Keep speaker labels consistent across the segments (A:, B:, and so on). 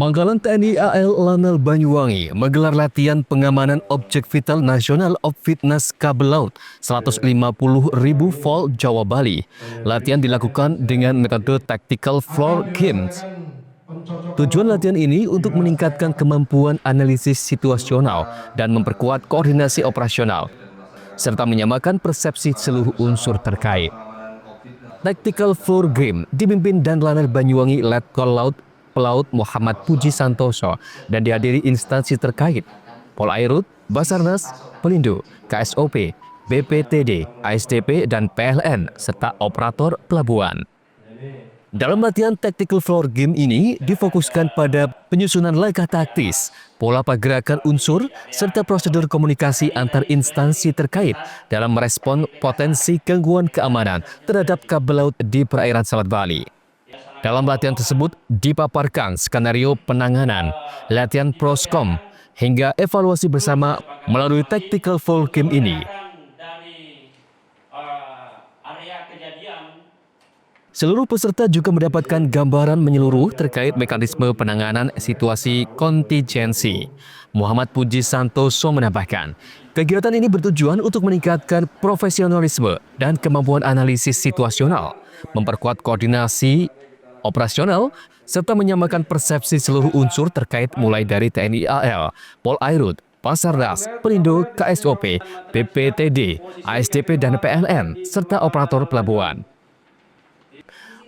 A: Mangkalan TNI AL Lanal Banyuwangi menggelar latihan pengamanan objek vital nasional Opfitnas Kabel Laut 150.000 volt Jawa Bali. Latihan dilakukan dengan metode Tactical Floor Games. Tujuan latihan ini untuk meningkatkan kemampuan analisis situasional dan memperkuat koordinasi operasional, serta menyamakan persepsi seluruh unsur terkait. Tactical Floor Game dipimpin dan Lanal Banyuwangi Letkol Laut Pelaut Muhammad Puji Santoso dan dihadiri instansi terkait, Polairut, Basarnas, Pelindo, KSOP, BPTD, ASDP, dan PLN, serta operator pelabuhan. Dalam latihan Tactical Floor Game ini difokuskan pada penyusunan langkah taktis, pola pergerakan unsur, serta prosedur komunikasi antar instansi terkait dalam merespon potensi gangguan keamanan terhadap kabel laut di perairan Selat Bali. Dalam latihan tersebut dipaparkan skenario penanganan, latihan proskom, hingga evaluasi bersama melalui Tactical Floor Game ini. Seluruh peserta juga mendapatkan gambaran menyeluruh terkait mekanisme penanganan situasi kontingensi. Muhammad Puji Santoso menambahkan, kegiatan ini bertujuan untuk meningkatkan profesionalisme dan kemampuan analisis situasional, memperkuat koordinasi operasional, serta menyamakan persepsi seluruh unsur terkait mulai dari TNI AL, Polairut, Basarnas, Pelindo, KSOP, BPTD, ASDP, dan PLN, serta operator pelabuhan.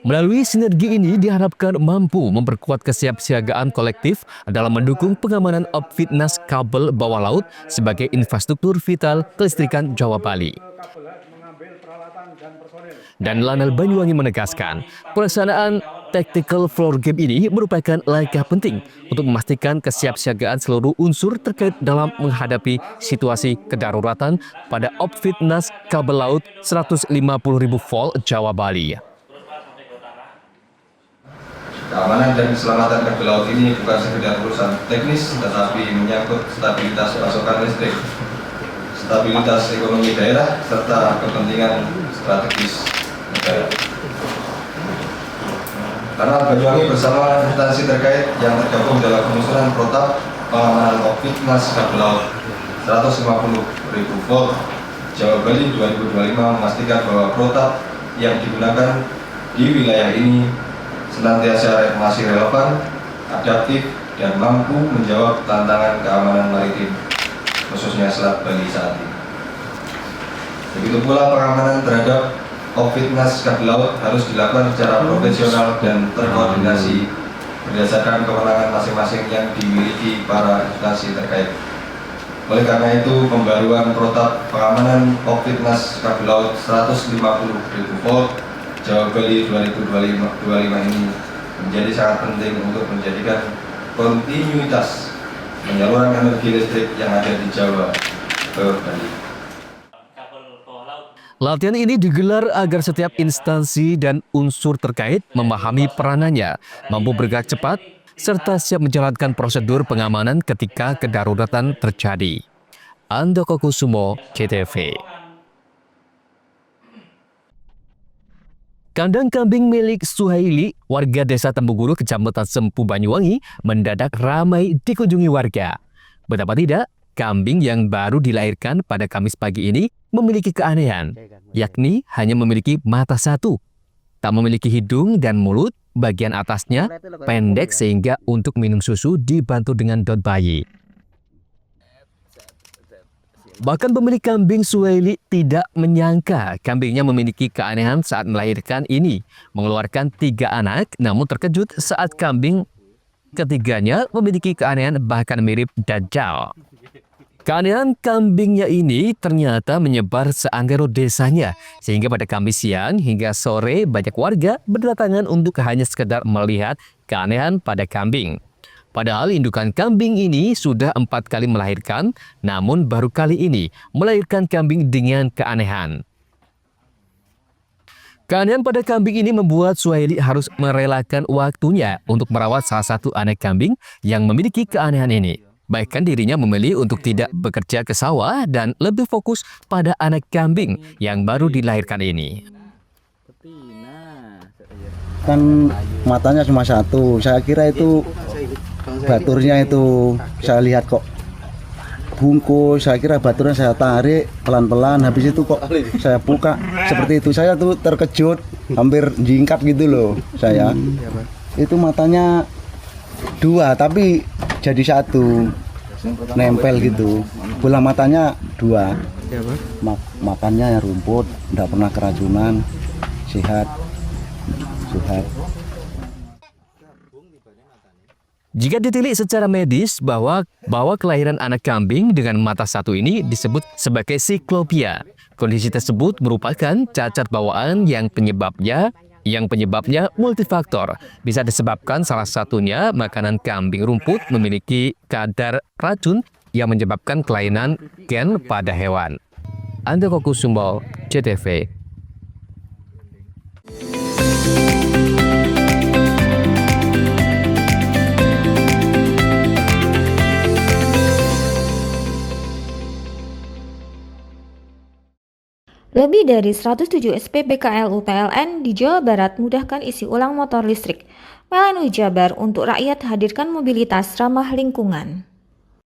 A: Melalui sinergi ini diharapkan mampu memperkuat kesiapsiagaan kolektif dalam mendukung pengamanan Opfitnas kabel bawah laut sebagai infrastruktur vital kelistrikan Jawa Bali. Dan Lanal Banyuwangi menegaskan, pelaksanaan Tactical Floor Game ini merupakan langkah penting untuk memastikan kesiapsiagaan seluruh unsur terkait dalam menghadapi situasi kedaruratan pada Opfitnas Kabel Laut 150.000 volt Jawa Bali.
B: Keamanan dan keselamatan kabel laut ini bukan sekedar urusan teknis, tetapi menyangkut stabilitas pasokan listrik, stabilitas ekonomi daerah, serta kepentingan strategis negara. Lanal Banyuwangi bersama instansi terkait yang tergabung dalam penyusunan protap pengamanan Opfitnas Kabel Laut 150.000 volt Jawa Bali 2025 memastikan bahwa protap yang digunakan di wilayah ini senantiasa masih relevan, adaptif, dan mampu menjawab tantangan keamanan maritim, khususnya Selat Bali saat ini. Begitu pula pengamanan terhadap Opfitnas Kabel Laut harus dilakukan secara profesional dan terkoordinasi berdasarkan kewenangan masing-masing yang dimiliki para instansi terkait. Oleh karena itu, pembaruan protap pengamanan Opfitnas Kabel Laut 150.000 volt Jawa Bali 2025 ini menjadi sangat penting untuk menjadikan kontinuitas penyaluran energi listrik yang ada di Jawa ke Bali.
A: Latihan ini digelar agar setiap instansi dan unsur terkait memahami peranannya, mampu bergerak cepat, serta siap menjalankan prosedur pengamanan ketika kedaruratan terjadi. Andoko Kusumo, KTV. Kandang kambing milik Suhaili, warga desa Tembuguru, Kecamatan Sempu, Banyuwangi, mendadak ramai dikunjungi warga. Betapa tidak, kambing yang baru dilahirkan pada Kamis pagi ini memiliki keanehan, yakni hanya memiliki mata satu, tak memiliki hidung dan mulut, bagian atasnya pendek sehingga untuk minum susu dibantu dengan dot bayi. Bahkan pemilik kambing Suhaili tidak menyangka kambingnya memiliki keanehan saat melahirkan ini, mengeluarkan 3 anak, namun terkejut saat kambing ketiganya memiliki keanehan bahkan mirip Dajjal. Keanehan kambingnya ini ternyata menyebar seantero desanya, sehingga pada Kamis siang hingga sore banyak warga berdatangan untuk hanya sekedar melihat keanehan pada kambing. Padahal indukan kambing ini sudah 4 kali melahirkan, namun baru kali ini melahirkan kambing dengan keanehan. Keanehan pada kambing ini membuat Suhaili harus merelakan waktunya untuk merawat salah satu anak kambing yang memiliki keanehan ini. Bahkan dirinya memilih untuk tidak bekerja ke sawah dan lebih fokus pada anak kambing yang baru dilahirkan ini.
C: Kan matanya cuma satu, saya kira itu baturnya itu saya lihat kok bungkus, saya kira baturnya saya tarik pelan-pelan, habis itu kok saya buka seperti itu. Saya tuh terkejut, hampir jingkat gitu loh saya. Itu matanya 2 tapi jadi 1, nempel gitu. Bola matanya 2. Makannya rumput, enggak pernah keracunan, sehat.
A: Jika ditilik secara medis bahwa kelahiran anak kambing dengan mata 1 ini disebut sebagai siklopia. Kondisi tersebut merupakan cacat bawaan yang penyebabnya multifaktor. Bisa disebabkan salah satunya makanan kambing rumput memiliki kadar racun yang menyebabkan kelainan gen pada hewan. Andoko Kusumbo, CTV.
D: Lebih dari 107 SPBKLU PLN di Jawa Barat mudahkan isi ulang motor listrik. PLN Jabar untuk rakyat hadirkan mobilitas ramah lingkungan.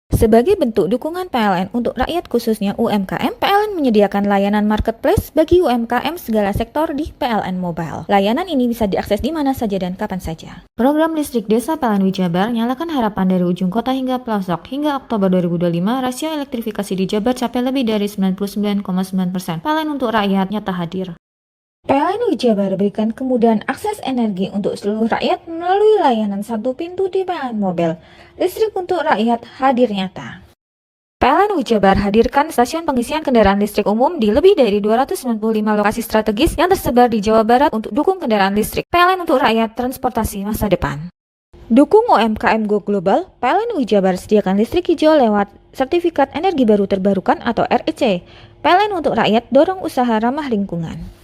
D: Sebagai bentuk dukungan PLN untuk rakyat khususnya UMKM, PLN menyediakan layanan marketplace bagi UMKM segala sektor di PLN Mobile. Layanan ini bisa diakses di mana saja dan kapan saja. Program listrik desa PLN Jabar nyalakan harapan dari ujung kota hingga pelosok. Hingga Oktober 2025, rasio elektrifikasi di Jabar capai lebih dari 99,9%. PLN untuk rakyat nyata hadir. PLN Jabar berikan kemudahan akses energi untuk seluruh rakyat melalui layanan satu pintu di PLN Mobile. Listrik untuk rakyat hadir nyata. PLN Jabar hadirkan stasiun pengisian kendaraan listrik umum di lebih dari 295 lokasi strategis yang tersebar di Jawa Barat untuk dukung kendaraan listrik. PLN untuk rakyat transportasi masa depan. Dukung UMKM Go Global, PLN Jabar sediakan listrik hijau lewat Sertifikat Energi Baru Terbarukan atau REC. PLN untuk rakyat dorong usaha ramah lingkungan.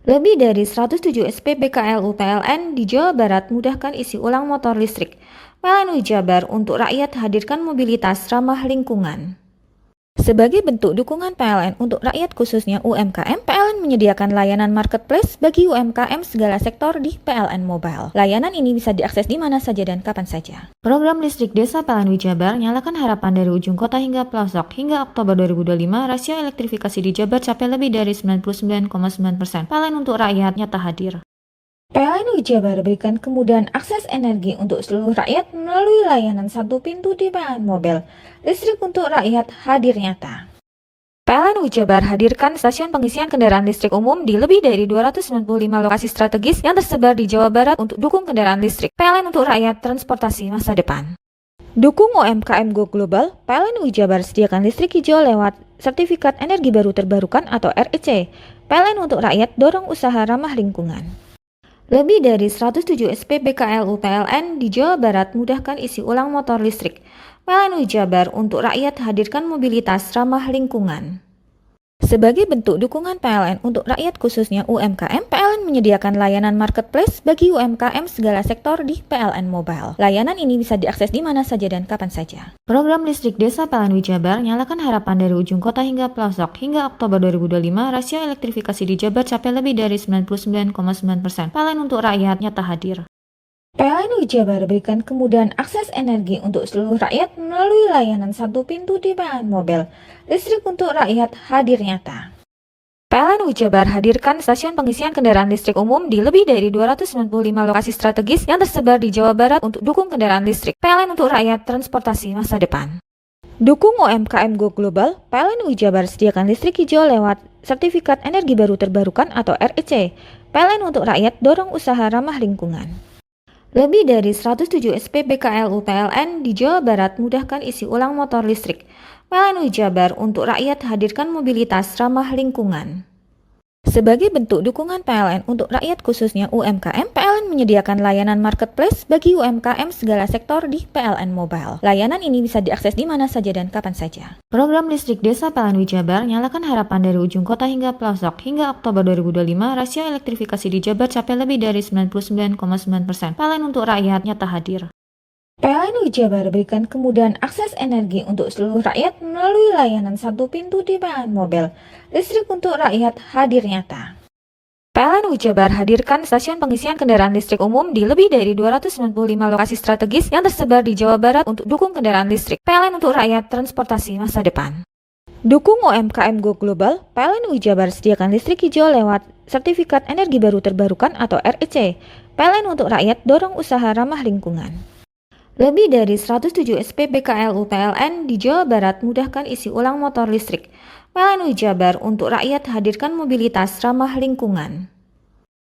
D: Lebih dari 107 SPBKLU PLN di Jawa Barat mudahkan isi ulang motor listrik. PLN Jabar untuk rakyat hadirkan mobilitas ramah lingkungan. Sebagai bentuk dukungan PLN untuk rakyat khususnya UMKM, PLN menyediakan layanan marketplace bagi UMKM segala sektor di PLN Mobile. Layanan ini bisa diakses di mana saja dan kapan saja. Program listrik desa PLN Jabar nyalakan harapan dari ujung kota hingga pelosok. Hingga Oktober 2025, rasio elektrifikasi di Jabar capai lebih dari 99,9%. PLN untuk rakyat nyata hadir. PLN Jabar berikan kemudahan akses energi untuk seluruh rakyat melalui layanan satu pintu di PLN Mobile. Listrik untuk rakyat hadir nyata. PLN Jabar hadirkan stasiun pengisian kendaraan listrik umum di lebih dari 295 lokasi strategis yang tersebar di Jawa Barat untuk dukung kendaraan listrik. PLN untuk rakyat transportasi masa depan. Dukung UMKM Go Global, PLN Jabar sediakan listrik hijau lewat Sertifikat Energi Baru Terbarukan atau REC. PLN untuk rakyat dorong usaha ramah lingkungan. Lebih dari 107 SPBKLU PLN di Jawa Barat mudahkan isi ulang motor listrik. PLN Jabar untuk rakyat hadirkan mobilitas ramah lingkungan. Sebagai bentuk dukungan PLN untuk rakyat khususnya UMKM, PLN menyediakan layanan marketplace bagi UMKM segala sektor di PLN Mobile. Layanan ini bisa diakses di mana saja dan kapan saja. Program listrik desa PLN Jabar nyalakan harapan dari ujung kota hingga pelosok. Hingga Oktober 2025, rasio elektrifikasi di Jabar capai lebih dari 99,9%. PLN untuk rakyat nyata hadir. PLN Jabar berikan kemudahan akses energi untuk seluruh rakyat melalui layanan satu pintu di PLN Mobile. Listrik untuk rakyat hadir nyata. PLN Jabar hadirkan stasiun pengisian kendaraan listrik umum di lebih dari 295 lokasi strategis yang tersebar di Jawa Barat untuk dukung kendaraan listrik. PLN untuk rakyat transportasi masa depan. Dukung UMKM Go Global, PLN Jabar sediakan listrik hijau lewat Sertifikat Energi Baru Terbarukan atau REC. PLN untuk rakyat dorong usaha ramah lingkungan. Lebih dari 107 SPBKLU PLN di Jawa Barat mudahkan isi ulang motor listrik. PLN Jabar untuk rakyat hadirkan mobilitas ramah lingkungan. Sebagai bentuk dukungan PLN untuk rakyat khususnya UMKM, PLN menyediakan layanan marketplace bagi UMKM segala sektor di PLN Mobile. Layanan ini bisa diakses di mana saja dan kapan saja. Program listrik desa PLN Jabar nyalakan harapan dari ujung kota hingga pelosok. Hingga Oktober 2025, rasio elektrifikasi di Jabar capai lebih dari 99,9%. PLN untuk rakyat nyata hadir. PLN Jabar berikan kemudahan akses energi untuk seluruh rakyat melalui layanan satu pintu di PLN Mobile. Listrik untuk rakyat hadir nyata. PLN Jabar hadirkan stasiun pengisian kendaraan listrik umum di lebih dari 295 lokasi strategis yang tersebar di Jawa Barat untuk dukung kendaraan listrik. PLN untuk rakyat, transportasi masa depan. Dukung UMKM Go Global, PLN Jabar sediakan listrik hijau lewat Sertifikat Energi Baru Terbarukan atau REC. PLN untuk rakyat dorong usaha ramah lingkungan. Lebih dari 107 SPBKLU PLN di Jawa Barat mudahkan isi ulang motor listrik. PLN Jabar untuk rakyat hadirkan mobilitas ramah lingkungan.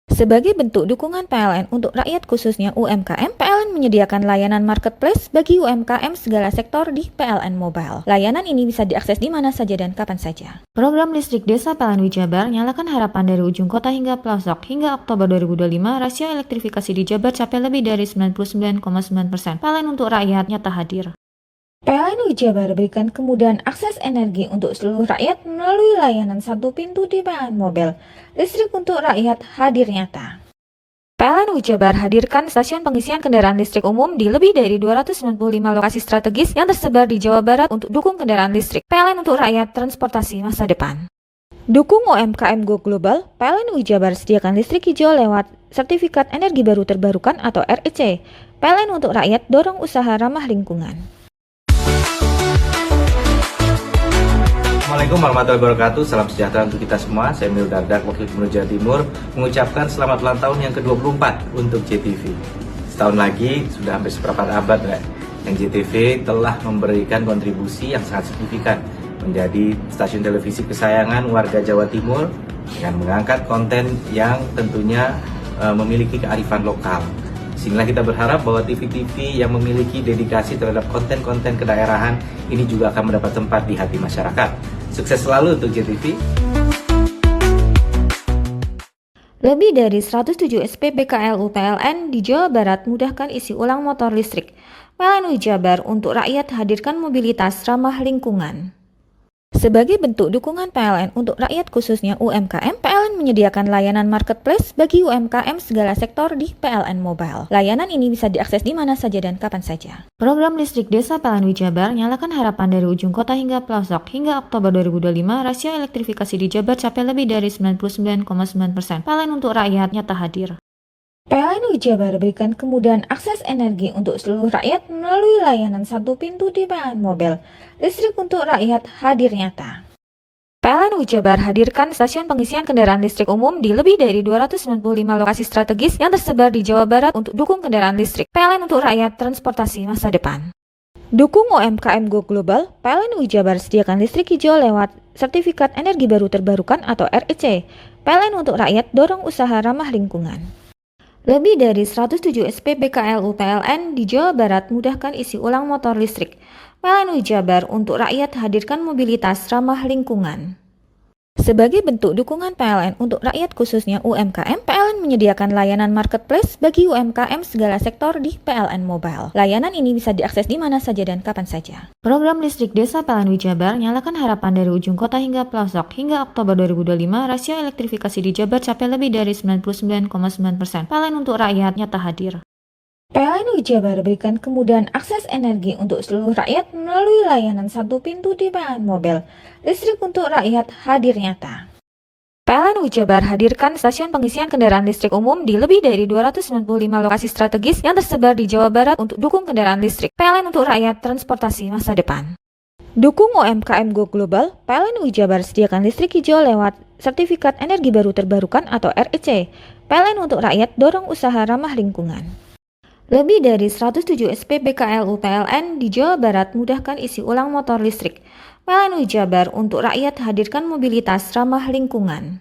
D: Sebagai bentuk dukungan PLN untuk rakyat khususnya UMKM, PLN menyediakan layanan marketplace bagi UMKM segala sektor di PLN Mobile. Layanan ini bisa diakses di mana saja dan kapan saja. Program listrik desa PLN Jabar nyalakan harapan dari ujung kota hingga pelosok. Hingga Oktober 2025, rasio elektrifikasi di Jabar capai lebih dari 99,9%. PLN untuk rakyat nyata hadir. PLN Jabar berikan kemudahan akses energi untuk seluruh rakyat melalui layanan satu pintu di PLN Mobile. Listrik untuk rakyat hadir nyata. PLN Jabar hadirkan stasiun pengisian kendaraan listrik umum di lebih dari 295 lokasi strategis yang tersebar di Jawa Barat untuk dukung kendaraan listrik. PLN untuk rakyat, transportasi masa depan. Dukung UMKM Go Global, PLN Jabar sediakan listrik hijau lewat Sertifikat Energi Baru Terbarukan atau REC. PLN untuk rakyat dorong usaha ramah lingkungan.
E: Assalamualaikum warahmatullahi wabarakatuh. Salam sejahtera untuk kita semua. Saya Emil Dardak, Wakil Gubernur Jawa Timur, mengucapkan selamat ulang tahun yang ke-24 untuk JTV. Setahun lagi, sudah hampir seperempat abad yang JTV telah memberikan kontribusi yang sangat signifikan menjadi stasiun televisi kesayangan warga Jawa Timur dengan mengangkat konten yang tentunya memiliki kearifan lokal. Sehingga kita berharap bahwa TV-TV yang memiliki dedikasi terhadap konten-konten kedaerahan ini juga akan mendapat tempat di hati masyarakat. Sukses selalu untuk JTV.
D: Lebih dari 107 SPBKLU PLN di Jawa Barat mudahkan isi ulang motor listrik. PLN Jabar untuk rakyat hadirkan mobilitas ramah lingkungan. Sebagai bentuk dukungan PLN untuk rakyat khususnya UMKM, PLN menyediakan layanan marketplace bagi UMKM segala sektor di PLN Mobile. Layanan ini bisa diakses di mana saja dan kapan saja. Program listrik desa PLN Jabar nyalakan harapan dari ujung kota hingga pelosok. Hingga Oktober 2025, rasio elektrifikasi di Jabar capai lebih dari 99,9%. PLN untuk rakyat nyata hadir. PLN Jabar berikan kemudahan akses energi untuk seluruh rakyat melalui layanan satu pintu di PLN Mobile. Listrik untuk rakyat hadir nyata. PLN Jabar hadirkan stasiun pengisian kendaraan listrik umum di lebih dari 295 lokasi strategis yang tersebar di Jawa Barat untuk dukung kendaraan listrik. PLN untuk rakyat, transportasi masa depan. Dukung UMKM Go Global, PLN Jabar sediakan listrik hijau lewat Sertifikat Energi Baru Terbarukan atau REC. PLN untuk rakyat dorong usaha ramah lingkungan. Lebih dari 107 SPBKLU PLN di Jawa Barat mudahkan isi ulang motor listrik. PLN Jabar untuk rakyat hadirkan mobilitas ramah lingkungan. Sebagai bentuk dukungan PLN untuk rakyat khususnya UMKM, PLN menyediakan layanan marketplace bagi UMKM segala sektor di PLN Mobile. Layanan ini bisa diakses di mana saja dan kapan saja. Program listrik desa PLN Jabar nyalakan harapan dari ujung kota hingga pelosok. Hingga Oktober 2025, rasio elektrifikasi di Jabar capai lebih dari 99,9%. PLN untuk rakyat nyata hadir. PLN Jabar berikan kemudahan akses energi untuk seluruh rakyat melalui layanan satu pintu di PLN Mobile. Listrik untuk rakyat hadir nyata. PLN Jabar hadirkan stasiun pengisian kendaraan listrik umum di lebih dari 295 lokasi strategis yang tersebar di Jawa Barat untuk dukung kendaraan listrik. PLN untuk rakyat, transportasi masa depan. Dukung UMKM Go Global, PLN Jabar sediakan listrik hijau lewat Sertifikat Energi Baru Terbarukan atau REC. PLN untuk rakyat dorong usaha ramah lingkungan. Lebih dari 107 SPBKLU PLN di Jawa Barat mudahkan isi ulang motor listrik. PLN Jabar untuk rakyat hadirkan mobilitas ramah lingkungan.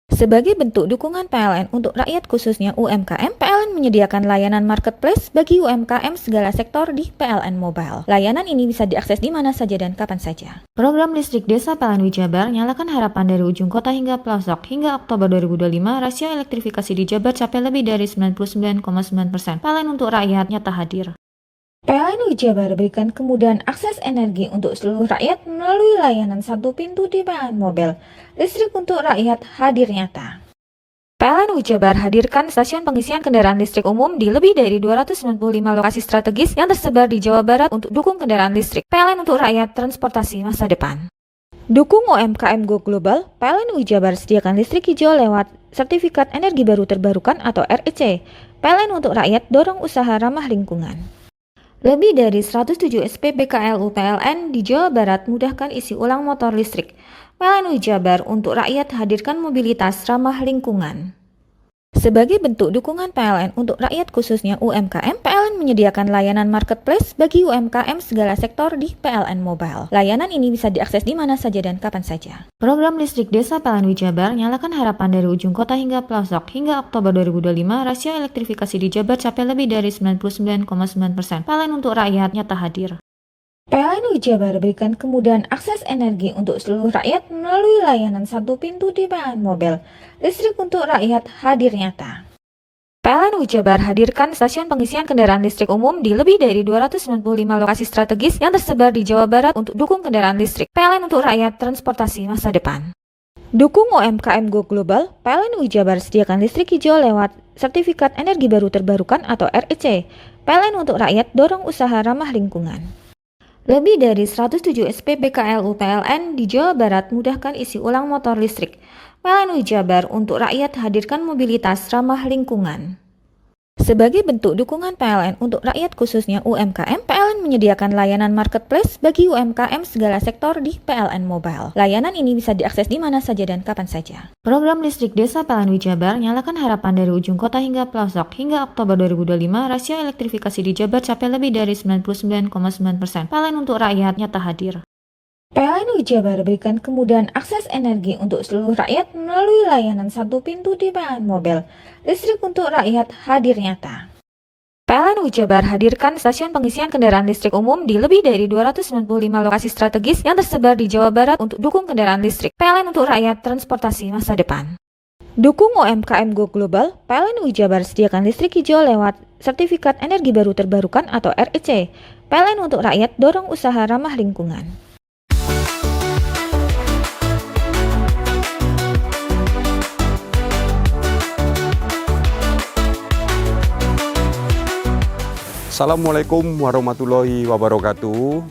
D: Sebagai bentuk dukungan PLN untuk rakyat khususnya UMKM, PLN menyediakan layanan marketplace bagi UMKM segala sektor di PLN Mobile. Layanan ini bisa diakses di mana saja dan kapan saja. Program listrik desa PLN Jabar nyalakan harapan dari ujung kota hingga pelosok. Hingga Oktober 2025, rasio elektrifikasi di Jabar capai lebih dari 99,9%. PLN untuk rakyat nyata hadir. PLN Jabar berikan kemudahan akses energi untuk seluruh rakyat melalui layanan satu pintu di PLN Mobile. Listrik untuk rakyat hadir nyata. PLN Jabar hadirkan stasiun pengisian kendaraan listrik umum di lebih dari 295 lokasi strategis yang tersebar di Jawa Barat untuk dukung kendaraan listrik. PLN untuk rakyat, transportasi masa depan. Dukung UMKM Go Global, PLN Jabar sediakan listrik hijau lewat sertifikat energi baru terbarukan atau REC. PLN untuk rakyat dorong usaha ramah lingkungan. Lebih dari 107 SPBKLU PLN di Jawa Barat mudahkan isi ulang motor listrik. PLN Jabar untuk rakyat hadirkan mobilitas ramah lingkungan. Sebagai bentuk dukungan PLN untuk rakyat khususnya UMKM, PLN menyediakan layanan marketplace bagi UMKM segala sektor di PLN Mobile. Layanan ini bisa diakses di mana saja dan kapan saja. Program listrik desa PLN Jabar nyalakan harapan dari ujung kota hingga pelosok. Hingga Oktober 2025, rasio elektrifikasi di Jabar capai lebih dari 99,9%. PLN untuk rakyat nyata hadir. PLN Jabar berikan kemudahan akses energi untuk seluruh rakyat melalui layanan satu pintu di PLN Mobile. Listrik untuk rakyat hadir nyata. PLN Jabar hadirkan stasiun pengisian kendaraan listrik umum di lebih dari 295 lokasi strategis yang tersebar di Jawa Barat untuk dukung kendaraan listrik. PLN untuk rakyat transportasi masa depan. Dukung UMKM Go Global, PLN Jabar sediakan listrik hijau lewat sertifikat energi baru terbarukan atau REC. PLN untuk rakyat dorong usaha ramah lingkungan. Lebih dari 107 SPBKLU PLN di Jawa Barat mudahkan isi ulang motor listrik. PLN Jabar untuk rakyat hadirkan mobilitas ramah lingkungan. Sebagai bentuk dukungan PLN untuk rakyat khususnya UMKM, PLN menyediakan layanan marketplace bagi UMKM segala sektor di PLN Mobile. Layanan ini bisa diakses di mana saja dan kapan saja. Program listrik desa PLN Jabar nyalakan harapan dari ujung kota hingga pelosok. Hingga Oktober 2025, rasio elektrifikasi di Jabar capai lebih dari 99,9%. PLN untuk rakyat nyata hadir. PLN Jabar berikan kemudahan akses energi untuk seluruh rakyat melalui layanan satu pintu di PLN Mobile. Listrik untuk rakyat hadir nyata. PLN Jabar hadirkan stasiun pengisian kendaraan listrik umum di lebih dari 295 lokasi strategis yang tersebar di Jawa Barat untuk dukung kendaraan listrik. PLN untuk rakyat transportasi masa depan. Dukung UMKM Go Global, PLN Jabar sediakan listrik hijau lewat sertifikat energi baru terbarukan atau REC. PLN untuk rakyat dorong usaha ramah lingkungan.
F: Assalamualaikum warahmatullahi wabarakatuh.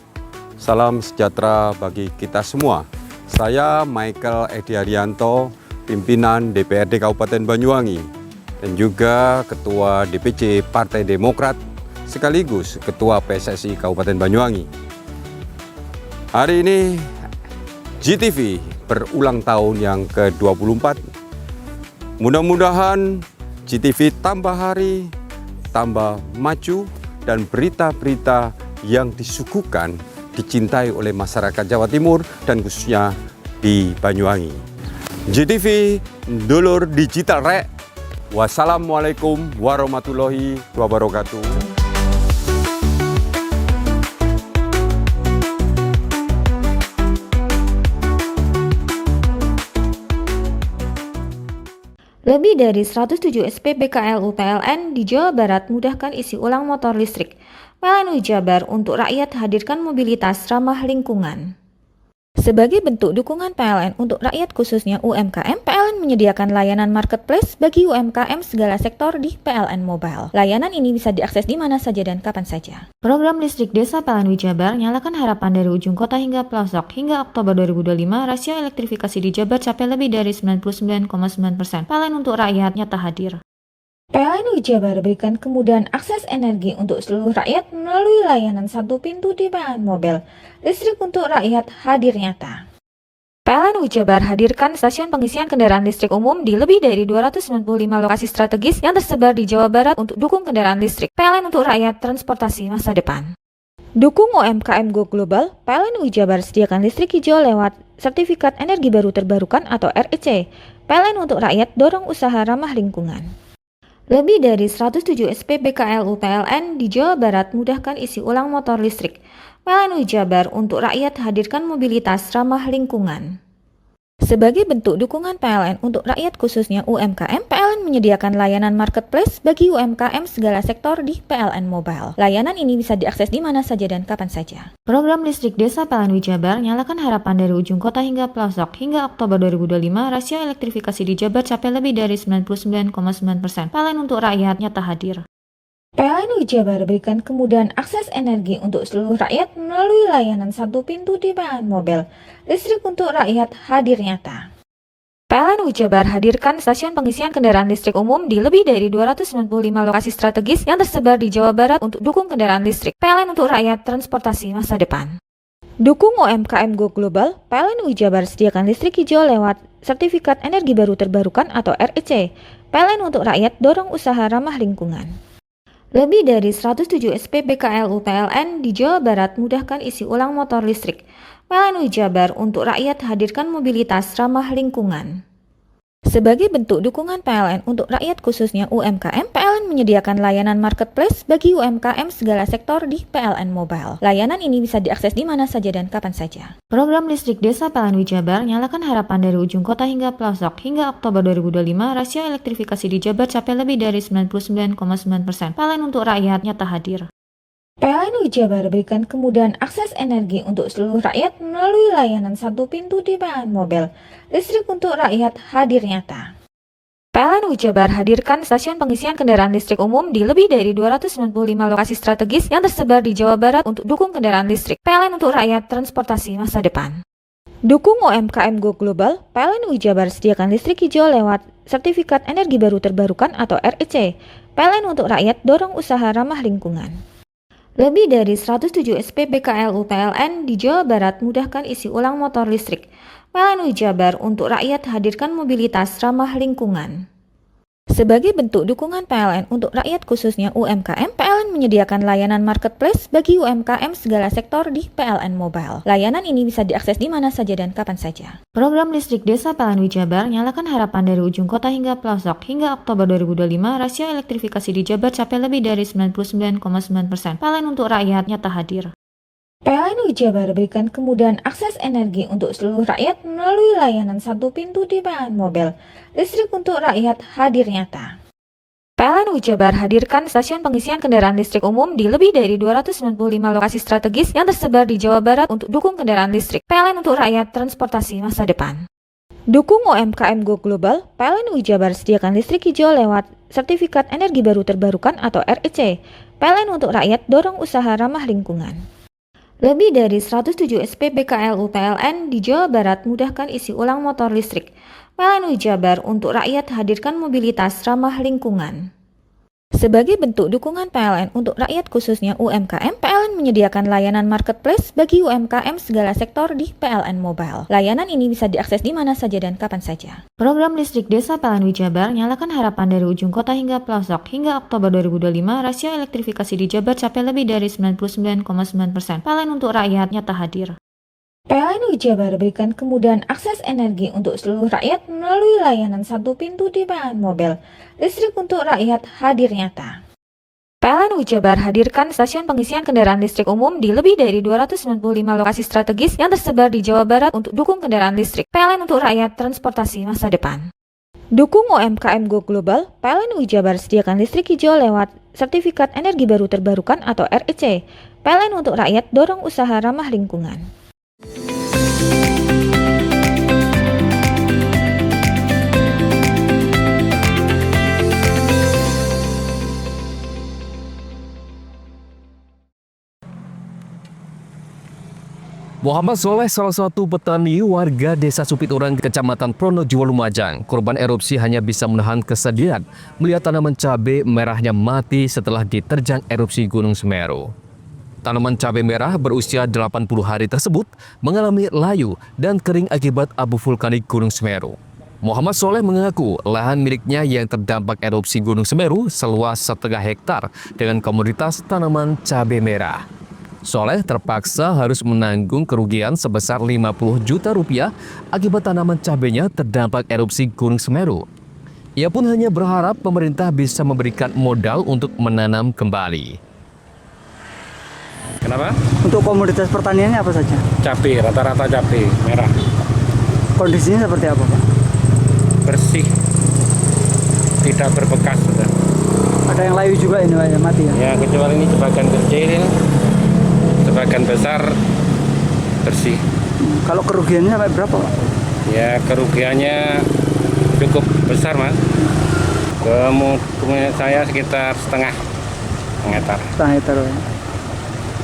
F: Salam sejahtera bagi kita semua. Saya Michael Edi Haryanto, pimpinan DPRD Kabupaten Banyuwangi dan juga Ketua DPC Partai Demokrat sekaligus Ketua PSSI Kabupaten Banyuwangi. Hari ini GTV berulang tahun yang ke-24. Mudah-mudahan GTV tambah hari, tambah maju, dan berita-berita yang disuguhkan dicintai oleh masyarakat Jawa Timur dan khususnya di Banyuwangi. GTV Dulur Digital Rek. Wassalamualaikum warahmatullahi wabarakatuh.
D: Lebih dari 107 SPBKLU PLN di Jawa Barat mudahkan isi ulang motor listrik. PLN Jabar untuk rakyat hadirkan mobilitas ramah lingkungan. Sebagai bentuk dukungan PLN untuk rakyat khususnya UMKM, PLN menyediakan layanan marketplace bagi UMKM segala sektor di PLN Mobile. Layanan ini bisa diakses di mana saja dan kapan saja. Program listrik desa PLN Jabar nyalakan harapan dari ujung kota hingga pelosok. Hingga Oktober 2025, rasio elektrifikasi di Jabar capai lebih dari 99,9%. PLN untuk rakyat nyata hadir. PLN Jabar berikan kemudahan akses energi untuk seluruh rakyat melalui layanan satu pintu di PLN Mobile. Listrik untuk rakyat hadir nyata. PLN Jabar hadirkan stasiun pengisian kendaraan listrik umum di lebih dari 295 lokasi strategis yang tersebar di Jawa Barat untuk dukung kendaraan listrik. PLN untuk rakyat transportasi masa depan. Dukung UMKM Go Global, PLN Jabar sediakan listrik hijau lewat sertifikat energi baru terbarukan atau REC. PLN untuk rakyat dorong usaha ramah lingkungan. Lebih dari 107 SPBKLU PLN di Jawa Barat mudahkan isi ulang motor listrik. PLN Jabar untuk rakyat hadirkan mobilitas ramah lingkungan. Sebagai bentuk dukungan PLN untuk rakyat khususnya UMKM, PLN menyediakan layanan marketplace bagi UMKM segala sektor di PLN Mobile. Layanan ini bisa diakses di mana saja dan kapan saja. Program listrik desa PLN Jabar nyalakan harapan dari ujung kota hingga pelosok. Hingga Oktober 2025, rasio elektrifikasi di Jabar capai lebih dari 99,9%. PLN untuk rakyat nyata hadir. PLN Jabar berikan kemudahan akses energi untuk seluruh rakyat melalui layanan satu pintu di PLN Mobile. Listrik untuk rakyat hadir nyata. PLN Jabar hadirkan stasiun pengisian kendaraan listrik umum di lebih dari 295 lokasi strategis yang tersebar di Jawa Barat untuk dukung kendaraan listrik. PLN untuk rakyat, transportasi masa depan. Dukung UMKM Go Global, PLN Jabar sediakan listrik hijau lewat Sertifikat Energi Baru Terbarukan atau REC. PLN untuk rakyat, dorong usaha ramah lingkungan. Lebih dari 107 SPBKLU PLN di Jawa Barat mudahkan isi ulang motor listrik. PLN Jabar untuk rakyat hadirkan mobilitas ramah lingkungan. Sebagai bentuk dukungan PLN untuk rakyat khususnya UMKM, PLN menyediakan layanan marketplace bagi UMKM segala sektor di PLN Mobile. Layanan ini bisa diakses di mana saja dan kapan saja. Program listrik desa PLN Jabar nyalakan harapan dari ujung kota hingga pelosok. Hingga Oktober 2025, rasio elektrifikasi di Jabar capai lebih dari 99,9%. PLN untuk rakyat nyata hadir. PLN Jabar berikan kemudahan akses energi untuk seluruh rakyat melalui layanan satu pintu di PLN Mobile. Listrik untuk rakyat hadir nyata. PLN Jabar hadirkan stasiun pengisian kendaraan listrik umum di lebih dari 295 lokasi strategis yang tersebar di Jawa Barat untuk dukung kendaraan listrik. PLN untuk rakyat, transportasi masa depan. Dukung UMKM Go Global, PLN Jabar sediakan listrik hijau lewat Sertifikat Energi Baru Terbarukan atau REC. PLN untuk rakyat, dorong usaha ramah lingkungan. Lebih dari 107 SPBKLU PLN di Jawa Barat mudahkan isi ulang motor listrik. PLN Jabar untuk rakyat hadirkan mobilitas ramah lingkungan. Sebagai bentuk dukungan PLN untuk rakyat khususnya UMKM, PLN menyediakan layanan marketplace bagi UMKM segala sektor di PLN Mobile. Layanan ini bisa diakses di mana saja dan kapan saja. Program listrik desa PLN Jabar nyalakan harapan dari ujung kota hingga pelosok. Hingga Oktober 2025, rasio elektrifikasi di Jabar capai lebih dari 99,9%. PLN untuk rakyat nyata hadir. PLN Jabar berikan kemudahan akses energi untuk seluruh rakyat melalui layanan satu pintu di PLN Mobile. Listrik untuk rakyat hadir nyata. PLN Jabar hadirkan stasiun pengisian kendaraan listrik umum di lebih dari 295 lokasi strategis yang tersebar di Jawa Barat untuk dukung kendaraan listrik. PLN untuk rakyat, transportasi masa depan. Dukung UMKM Go Global, PLN Jabar sediakan listrik hijau lewat Sertifikat Energi Baru Terbarukan atau REC. PLN untuk rakyat, dorong usaha ramah lingkungan. Lebih dari 107 SPBKLU PLN di Jawa Barat mudahkan isi ulang motor listrik. PLN Jabar untuk rakyat hadirkan mobilitas ramah lingkungan. Sebagai bentuk dukungan PLN untuk rakyat khususnya UMKM, PLN menyediakan layanan marketplace bagi UMKM segala sektor di PLN Mobile. Layanan ini bisa diakses di mana saja dan kapan saja. Program listrik desa PLN Jabar nyalakan harapan dari ujung kota hingga pelosok. Hingga Oktober 2025, rasio elektrifikasi di Jabar capai lebih dari 99,9%. PLN untuk rakyat nyata hadir. PLN Jabar berikan kemudahan akses energi untuk seluruh rakyat melalui layanan satu pintu di PLN Mobile. Listrik untuk rakyat hadir nyata. PLN Jabar hadirkan stasiun pengisian kendaraan listrik umum di lebih dari 295 lokasi strategis yang tersebar di Jawa Barat untuk dukung kendaraan listrik. PLN untuk rakyat, transportasi masa depan. Dukung UMKM Go Global, PLN Jabar sediakan listrik hijau lewat Sertifikat Energi Baru Terbarukan atau REC. PLN untuk rakyat, dorong usaha ramah lingkungan.
A: Muhammad Soleh, salah satu petani warga Desa Supiturang, Kecamatan Pronojiwo, Lumajang, korban erupsi hanya bisa menahan kesedihan melihat tanaman cabai merahnya mati setelah diterjang erupsi Gunung Semeru. Tanaman cabai merah berusia 80 hari tersebut mengalami layu dan kering akibat abu vulkanik Gunung Semeru. Muhammad Soleh mengaku lahan miliknya yang terdampak erupsi Gunung Semeru seluas 1,5 hektar dengan komoditas tanaman cabai merah. Soleh terpaksa harus menanggung kerugian sebesar 50 juta rupiah akibat tanaman cabainya terdampak erupsi Gunung Semeru. Ia pun hanya berharap pemerintah bisa memberikan modal untuk menanam kembali.
G: Kenapa?
H: Untuk komoditas pertaniannya apa saja?
G: Cabai, rata-rata cabai merah.
H: Kondisinya seperti apa, Pak?
G: Bersih. Tidak berbekas sudah.
H: Ada yang layu juga ini, Pak, ya, mati ya?
G: Ya, kecuali ini sebagian kecil, sebagian besar bersih.
H: Kalau kerugiannya sampai berapa, Pak?
G: Ya, kerugiannya cukup besar, Mas. Kemudian saya sekitar setengah hektar.
H: Setengah hektar, Pak.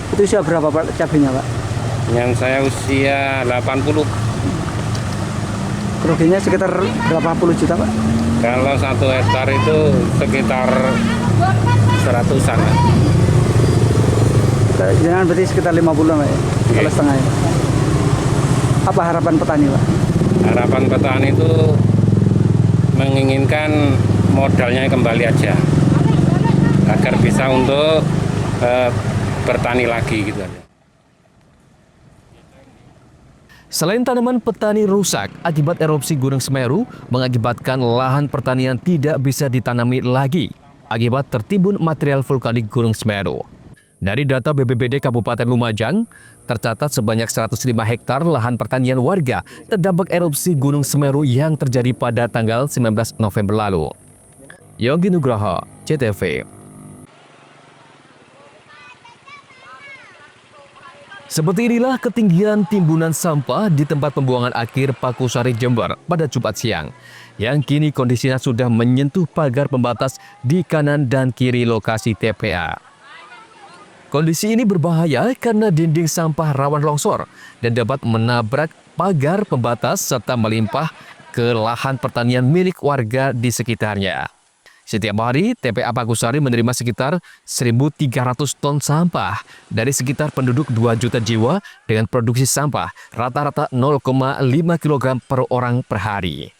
H: Itu usia berapa, Pak, cabainya, Pak?
G: Yang saya usia 80.
H: Kerugiannya sekitar berapa puluh juta Pak?
G: Kalau 1 hektar itu sekitar 100-an.
H: Jangan berarti sekitar 50 Pak ya? Kalau setengahnya. Apa harapan petani Pak?
G: Harapan petani itu menginginkan modalnya kembali aja, agar bisa untuk bertani lagi gitu aja.
A: Selain tanaman petani rusak akibat erupsi Gunung Semeru, mengakibatkan lahan pertanian tidak bisa ditanami lagi akibat tertimbun material vulkanik Gunung Semeru. Dari data BPBD Kabupaten Lumajang, tercatat sebanyak 105 hektar lahan pertanian warga terdampak erupsi Gunung Semeru yang terjadi pada tanggal 19 November lalu. Yogi Nugroho, CTV. Seperti inilah ketinggian timbunan sampah di tempat pembuangan akhir Pakusari Jember pada Jumat siang, yang kini kondisinya sudah menyentuh pagar pembatas di kanan dan kiri lokasi TPA. Kondisi ini berbahaya karena dinding sampah rawan longsor dan dapat menabrak pagar pembatas serta melimpah ke lahan pertanian milik warga di sekitarnya. Setiap hari, TPA Pakusari menerima sekitar 1.300 ton sampah dari sekitar penduduk 2 juta jiwa dengan produksi sampah rata-rata 0,5 kg per orang per hari.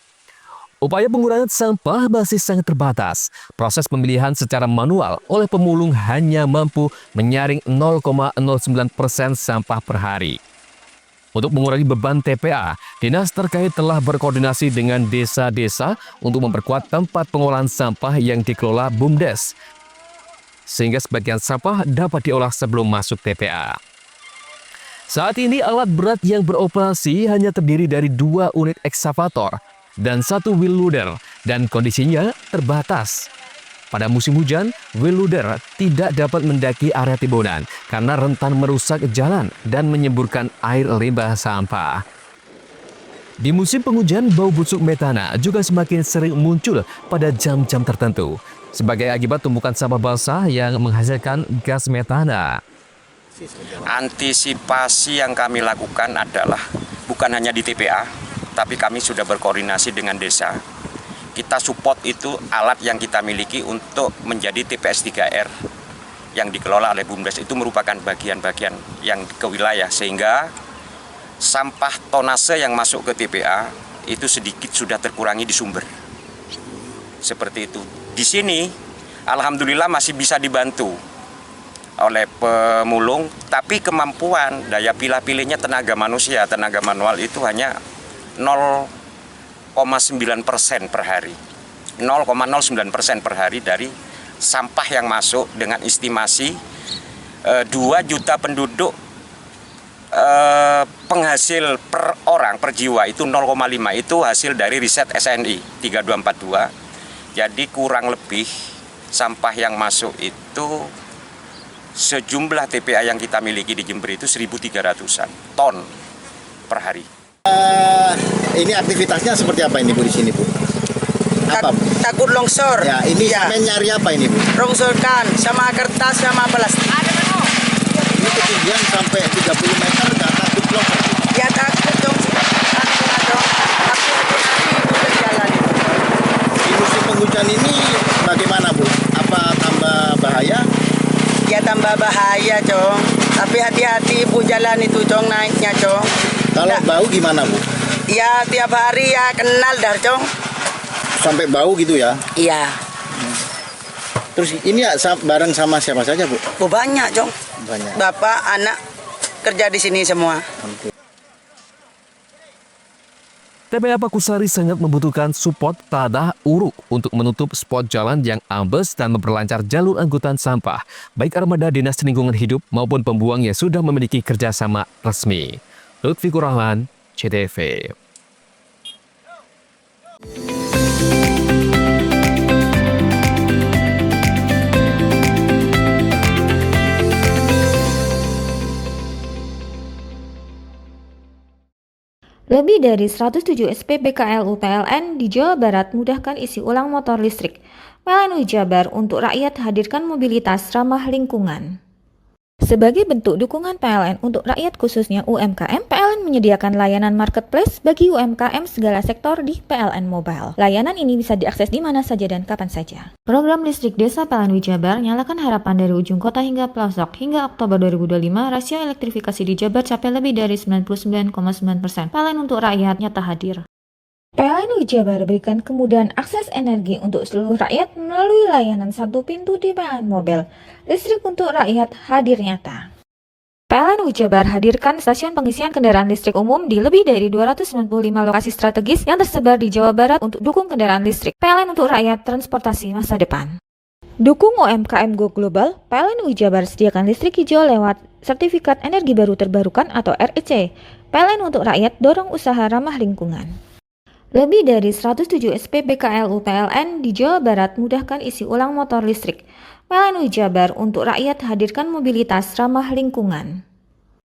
A: Upaya pengurangan sampah masih sangat terbatas. Proses pemilihan secara manual oleh pemulung hanya mampu menyaring 0,09% sampah per hari. Untuk mengurangi beban TPA, dinas terkait telah berkoordinasi dengan desa-desa untuk memperkuat tempat pengolahan sampah yang dikelola BUMDes, sehingga sebagian sampah dapat diolah sebelum masuk TPA. Saat ini alat berat yang beroperasi hanya terdiri dari 2 unit ekskavator dan 1 wheel loader, dan kondisinya terbatas. Pada musim hujan, wheel loader tidak dapat mendaki area timbunan karena rentan merusak jalan dan menyemburkan air limbah sampah. Di musim penghujan, bau busuk metana juga semakin sering muncul pada jam-jam tertentu sebagai akibat tumpukan sampah basah yang menghasilkan gas metana.
I: Antisipasi yang kami lakukan adalah bukan hanya di TPA, tapi kami sudah berkoordinasi dengan desa. Kita support itu alat yang kita miliki untuk menjadi TPS 3R yang dikelola oleh BUMDes, itu merupakan bagian-bagian yang ke wilayah, sehingga sampah tonase yang masuk ke TPA itu sedikit sudah terkurangi di sumber. Seperti itu. Di sini alhamdulillah masih bisa dibantu oleh pemulung, tapi kemampuan daya pilah-pilihnya tenaga manusia, tenaga manual itu hanya 0,9% per hari. 0,09% per hari dari sampah yang masuk, dengan estimasi 2 juta penduduk, penghasil per orang, per jiwa itu 0,5, itu hasil dari riset SNI 3242. Jadi kurang lebih sampah yang masuk itu sejumlah TPA yang kita miliki di Jember itu 1.300-an ton per hari.
J: Ini aktivitasnya seperti apa ini Bu di sini Bu? Apa?
K: Takut longsor.
J: Ya, ini
K: ya.
J: Sampai nyari apa ini Bu?
K: Longsorkan sama kertas sama plastik.
J: Ini ketinggian sampai 30 meter, nggak takut longsor?
K: Ya takut dong. Takut dong. Tapi hati-hati itu berjalan.
J: Di musim penghujan ini bagaimana Bu? Apa tambah bahaya?
K: Ya tambah bahaya Cong. Tapi hati-hati Bu, jalan itu Cong, naiknya Cong.
J: Kalau bau gimana Bu?
K: Ya tiap hari ya kenal dah Cong.
J: Sampai bau gitu ya?
K: Iya.
J: Terus ini ya bareng sama siapa saja Bu?
K: Oh, banyak Cong.
J: Banyak.
K: Bapak, anak kerja di sini semua.
A: TPA Pakusari sangat membutuhkan support tanah uruk untuk menutup spot jalan yang ambles dan memperlancar jalur angkutan sampah, baik armada Dinas Lingkungan Hidup maupun pembuang yang sudah memiliki kerjasama resmi. Lutfi Kurahman, CTV.
D: Lebih dari 107 SPB KLU PLN di Jawa Barat mudahkan isi ulang motor listrik. Melalui Jabar untuk rakyat hadirkan mobilitas ramah lingkungan. Sebagai bentuk dukungan PLN untuk rakyat khususnya UMKM, PLN PLN menyediakan layanan marketplace bagi UMKM segala sektor di PLN Mobile. Layanan ini bisa diakses di mana saja dan kapan saja. Program listrik desa PLN Jabar nyalakan harapan dari ujung kota hingga pelosok. Hingga Oktober 2025, rasio elektrifikasi di Jabar capai lebih dari 99,9%. PLN untuk rakyat nyata hadir. PLN Jabar berikan kemudahan akses energi untuk seluruh rakyat melalui layanan satu pintu di PLN Mobile. Listrik untuk rakyat hadir nyata. PLN Jabar hadirkan stasiun pengisian kendaraan listrik umum di lebih dari 295 lokasi strategis yang tersebar di Jawa Barat untuk dukung kendaraan listrik. PLN untuk rakyat transportasi masa depan. Dukung UMKM Go Global, PLN Jabar sediakan listrik hijau lewat Sertifikat Energi Baru Terbarukan atau REC. PLN untuk rakyat dorong usaha ramah lingkungan. Lebih dari 107 SPBKLU PLN di Jawa Barat mudahkan isi ulang motor listrik. PLN Jabar untuk rakyat hadirkan mobilitas ramah lingkungan.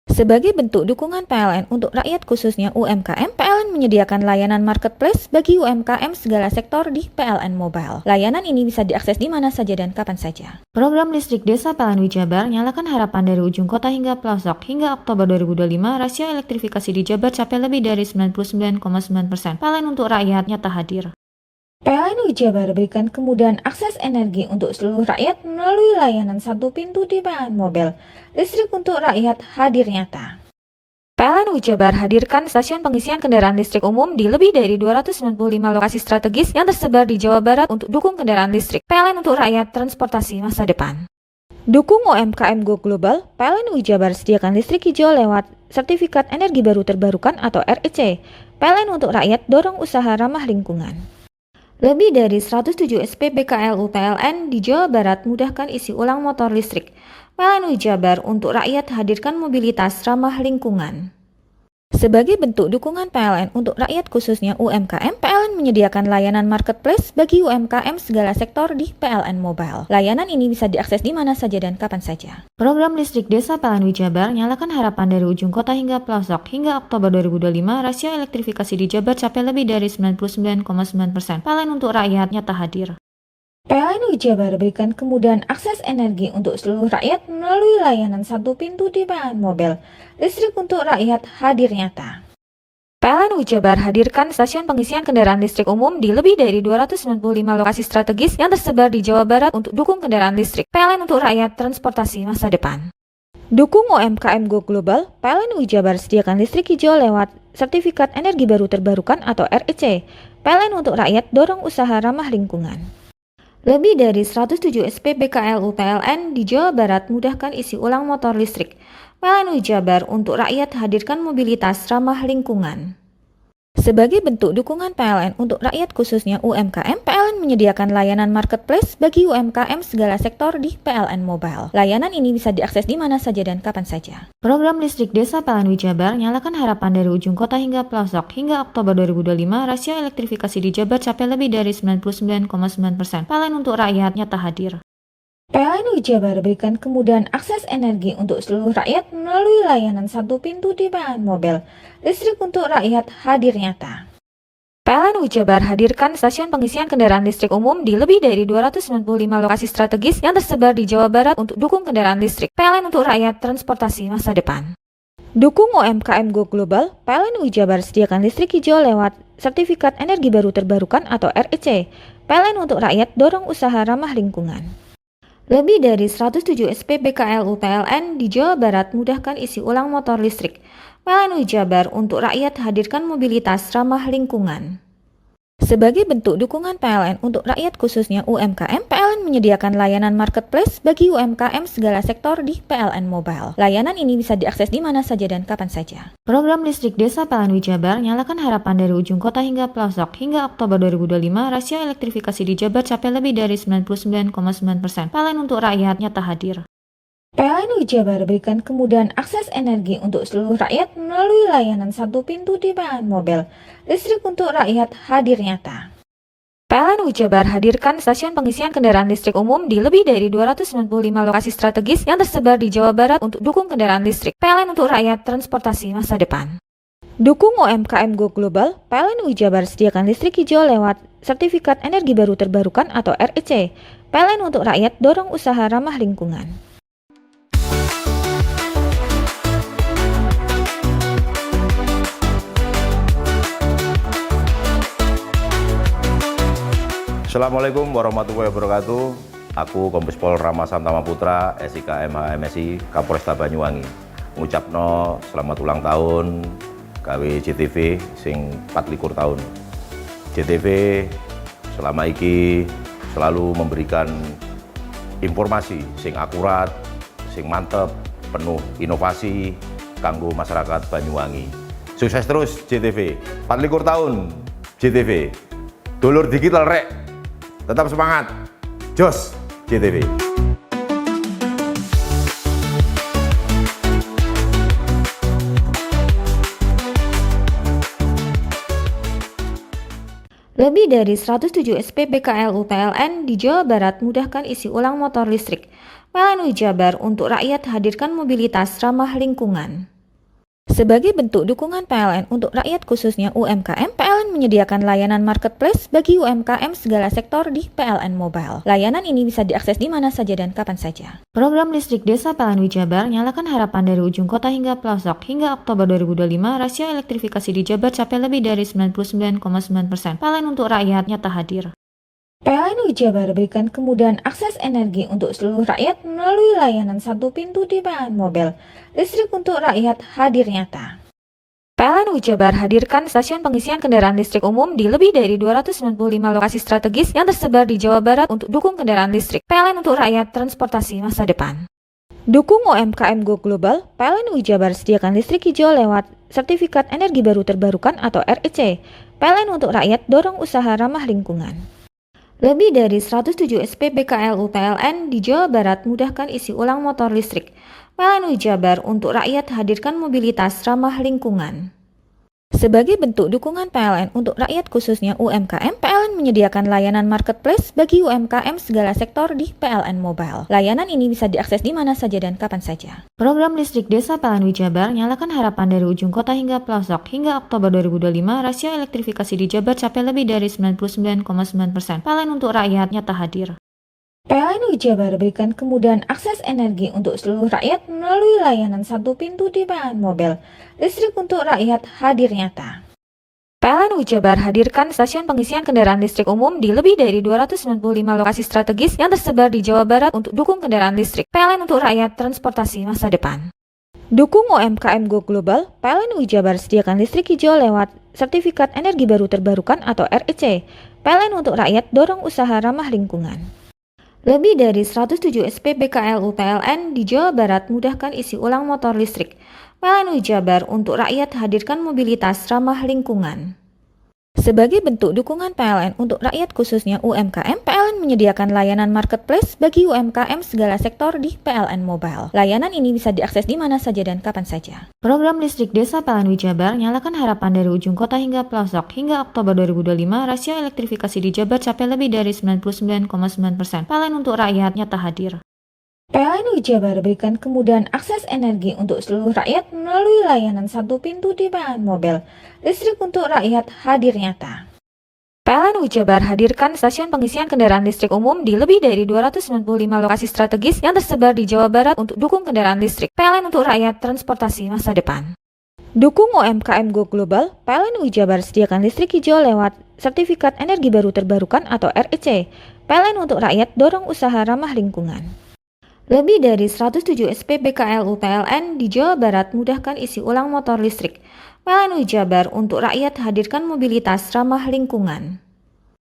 D: Sebagai bentuk dukungan PLN untuk rakyat khususnya UMKM, PLN menyediakan layanan marketplace bagi UMKM segala sektor di PLN Mobile. Layanan ini bisa diakses di mana saja dan kapan saja. Program listrik desa PLN Jabar nyalakan harapan dari ujung kota hingga pelosok. Hingga Oktober 2025, rasio elektrifikasi di Jabar capai lebih dari 99,9%. PLN untuk rakyat nyata hadir. PLN Jabar berikan kemudahan akses energi untuk seluruh rakyat melalui layanan satu pintu di PLN Mobile. Listrik untuk rakyat hadir nyata. PLN Jabar hadirkan stasiun pengisian kendaraan listrik umum di lebih dari 295 lokasi strategis yang tersebar di Jawa Barat untuk dukung kendaraan listrik. PLN untuk rakyat transportasi masa depan. Dukung UMKM Go Global, PLN Jabar sediakan listrik hijau lewat Sertifikat Energi Baru Terbarukan atau REC. PLN untuk rakyat dorong usaha ramah lingkungan. Lebih dari 107 SPBKLU PLN di Jawa Barat mudahkan isi ulang motor listrik. PLN Jabar untuk rakyat hadirkan mobilitas ramah lingkungan. Sebagai bentuk dukungan PLN untuk rakyat khususnya UMKM, PLN menyediakan layanan marketplace bagi UMKM segala sektor di PLN Mobile. Layanan ini bisa diakses di mana saja dan kapan saja. Program listrik desa PLN Jabar nyalakan harapan dari ujung kota hingga pelosok. Hingga Oktober 2025, rasio elektrifikasi di Jabar capai lebih dari 99,9%. PLN untuk rakyat nyata hadir. PLN Jabar berikan kemudahan akses energi untuk seluruh rakyat melalui layanan satu pintu di PLN Mobile. Listrik untuk rakyat hadir nyata. PLN Jabar hadirkan stasiun pengisian kendaraan listrik umum di lebih dari 295 lokasi strategis yang tersebar di Jawa Barat untuk dukung kendaraan listrik. PLN untuk rakyat transportasi masa depan. Dukung UMKM Go Global, PLN Jabar sediakan listrik hijau lewat Sertifikat Energi Baru Terbarukan atau REC. PLN untuk rakyat dorong usaha ramah lingkungan. Lebih dari 107 SPBKLU PLN di Jawa Barat mudahkan isi ulang motor listrik. PLN Jabar untuk rakyat hadirkan mobilitas ramah lingkungan. Sebagai bentuk dukungan PLN untuk rakyat khususnya UMKM, PLN menyediakan layanan marketplace bagi UMKM segala sektor di PLN Mobile. Layanan ini bisa diakses di mana saja dan kapan saja. Program listrik desa PLN Jabar nyalakan harapan dari ujung kota hingga pelosok. Hingga Oktober 2025, rasio elektrifikasi di Jabar capai lebih dari 99,9%. PLN untuk rakyat nyata hadir. PLN Jabar berikan kemudahan akses energi untuk seluruh rakyat melalui layanan satu pintu di PLN Mobile. Listrik untuk rakyat hadir nyata. PLN Jabar hadirkan stasiun pengisian kendaraan listrik umum di lebih dari 295 lokasi strategis yang tersebar di Jawa Barat untuk dukung kendaraan listrik. PLN untuk rakyat transportasi masa depan. Dukung UMKM Go Global, PLN Jabar sediakan listrik hijau lewat Sertifikat Energi Baru Terbarukan atau REC. PLN untuk rakyat dorong usaha ramah lingkungan. Lebih dari 107 SPBKLU PLN di Jawa Barat mudahkan isi ulang motor listrik. PLN Jabar untuk rakyat hadirkan mobilitas ramah lingkungan. Sebagai bentuk dukungan PLN untuk rakyat khususnya UMKM, PLN menyediakan layanan marketplace bagi UMKM segala sektor di PLN Mobile. Layanan ini bisa diakses di mana saja dan kapan saja. Program listrik desa PLN Jabar nyalakan harapan dari ujung kota hingga pelosok. Hingga Oktober 2025, rasio elektrifikasi di Jabar capai lebih dari 99,9%. PLN untuk rakyat nyata hadir. PLN Jabar berikan kemudahan akses energi untuk seluruh rakyat melalui layanan satu pintu di PLN Mobile. Listrik untuk rakyat hadir nyata. PLN Jabar hadirkan stasiun pengisian kendaraan listrik umum di lebih dari 295 lokasi strategis yang tersebar di Jawa Barat untuk dukung kendaraan listrik. PLN untuk rakyat transportasi masa depan. Dukung UMKM Go Global, PLN Jabar sediakan listrik hijau lewat Sertifikat Energi Baru Terbarukan atau REC. PLN untuk rakyat dorong usaha ramah lingkungan.
L: Assalamualaikum warahmatullahi wabarakatuh. Aku Kombes Pol Rama Santama Putra, SIK MH MSI Kapolresta Banyuwangi. Ngucapno selamat ulang tahun gawe JTV sing 24 tahun. JTV selama iki selalu memberikan informasi sing akurat, sing mantep, penuh inovasi kanggo masyarakat Banyuwangi. Sukses terus JTV. 24 tahun JTV. Dulur digital rek. Tetap semangat. Jos JTV.
D: Lebih dari 107 SPB KLU PLN di Jawa Barat mudahkan isi ulang motor listrik. PLN Jabar untuk rakyat hadirkan mobilitas ramah lingkungan. Sebagai bentuk dukungan PLN untuk rakyat khususnya UMKM, PLN menyediakan layanan marketplace bagi UMKM segala sektor di PLN Mobile. Layanan ini bisa diakses di mana saja dan kapan saja. Program listrik desa PLN Jabar nyalakan harapan dari ujung kota hingga pelosok. Hingga Oktober 2025, rasio elektrifikasi di Jabar capai lebih dari 99,9%. PLN untuk rakyat nyata hadir. PLN Jabar berikan kemudahan akses energi untuk seluruh rakyat melalui layanan satu pintu di PLN Mobile. Listrik untuk rakyat hadir nyata. PLN Jabar hadirkan stasiun pengisian kendaraan listrik umum di lebih dari 295 lokasi strategis yang tersebar di Jawa Barat untuk dukung kendaraan listrik. PLN untuk rakyat transportasi masa depan. Dukung UMKM Go Global, PLN Jabar sediakan listrik hijau lewat Sertifikat Energi Baru Terbarukan atau REC. PLN untuk rakyat dorong usaha ramah lingkungan. Lebih dari 107 SPB KLU PLN di Jawa Barat mudahkan isi ulang motor listrik. PLN Jabar untuk rakyat hadirkan mobilitas ramah lingkungan. Sebagai bentuk dukungan PLN untuk rakyat khususnya UMKM, PLN menyediakan layanan marketplace bagi UMKM segala sektor di PLN Mobile. Layanan ini bisa diakses di mana saja dan kapan saja. Program listrik desa PLN Jabar nyalakan harapan dari ujung kota hingga pelosok. Hingga Oktober 2025, rasio elektrifikasi di Jabar capai lebih dari 99,9%. PLN untuk rakyat nyata hadir. PLN Jabar berikan kemudahan akses energi untuk seluruh rakyat melalui layanan satu pintu di PLN Mobile. Listrik untuk rakyat hadir nyata. PLN Jabar hadirkan stasiun pengisian kendaraan listrik umum di lebih dari 295 lokasi strategis yang tersebar di Jawa Barat untuk dukung kendaraan listrik. PLN untuk rakyat transportasi masa depan. Dukung UMKM Go Global, PLN Jabar sediakan listrik hijau lewat Sertifikat Energi Baru Terbarukan atau REC. PLN untuk rakyat dorong usaha ramah lingkungan. Lebih dari 107 SPB KLU PLN di Jawa Barat mudahkan isi ulang motor listrik. PLN Jabar untuk rakyat hadirkan mobilitas ramah lingkungan. Sebagai bentuk dukungan PLN untuk rakyat khususnya UMKM, PLN menyediakan layanan marketplace bagi UMKM segala sektor di PLN Mobile. Layanan ini bisa diakses di mana saja dan kapan saja. Program listrik desa PLN Jabar nyalakan harapan dari ujung kota hingga pelosok. Hingga Oktober 2025, rasio elektrifikasi di Jabar capai lebih dari 99,9%. PLN untuk rakyat nyata hadir. PLN Jabar berikan kemudahan akses energi untuk seluruh rakyat melalui layanan satu pintu di PLN Mobile. Listrik untuk rakyat hadir nyata. PLN Jabar hadirkan stasiun pengisian kendaraan listrik umum di lebih dari 295 lokasi strategis yang tersebar di Jawa Barat untuk dukung kendaraan listrik. PLN untuk rakyat transportasi masa depan. Dukung UMKM Go Global, PLN Jabar sediakan listrik hijau lewat Sertifikat Energi Baru Terbarukan atau REC. PLN untuk rakyat dorong usaha ramah lingkungan. Lebih dari 107 SPB KLU PLN di Jawa Barat mudahkan isi ulang motor listrik. PLN Jabar untuk rakyat hadirkan mobilitas ramah lingkungan.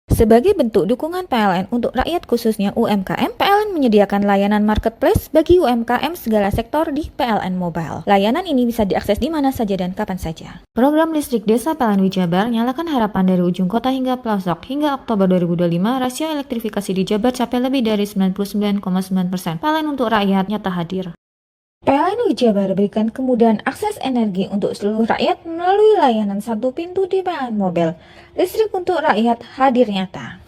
D: Sebagai bentuk dukungan PLN untuk rakyat khususnya UMKM, PLN menyediakan layanan marketplace bagi UMKM segala sektor di PLN Mobile. Layanan ini bisa diakses di mana saja dan kapan saja. Program listrik desa PLN Jabar nyalakan harapan dari ujung kota hingga pelosok. Hingga Oktober 2025, rasio elektrifikasi di Jabar capai lebih dari 99,9%. PLN untuk rakyat nyata hadir. PLN Jabar berikan kemudahan akses energi untuk seluruh rakyat melalui layanan satu pintu di PLN Mobile. Listrik untuk rakyat hadir nyata.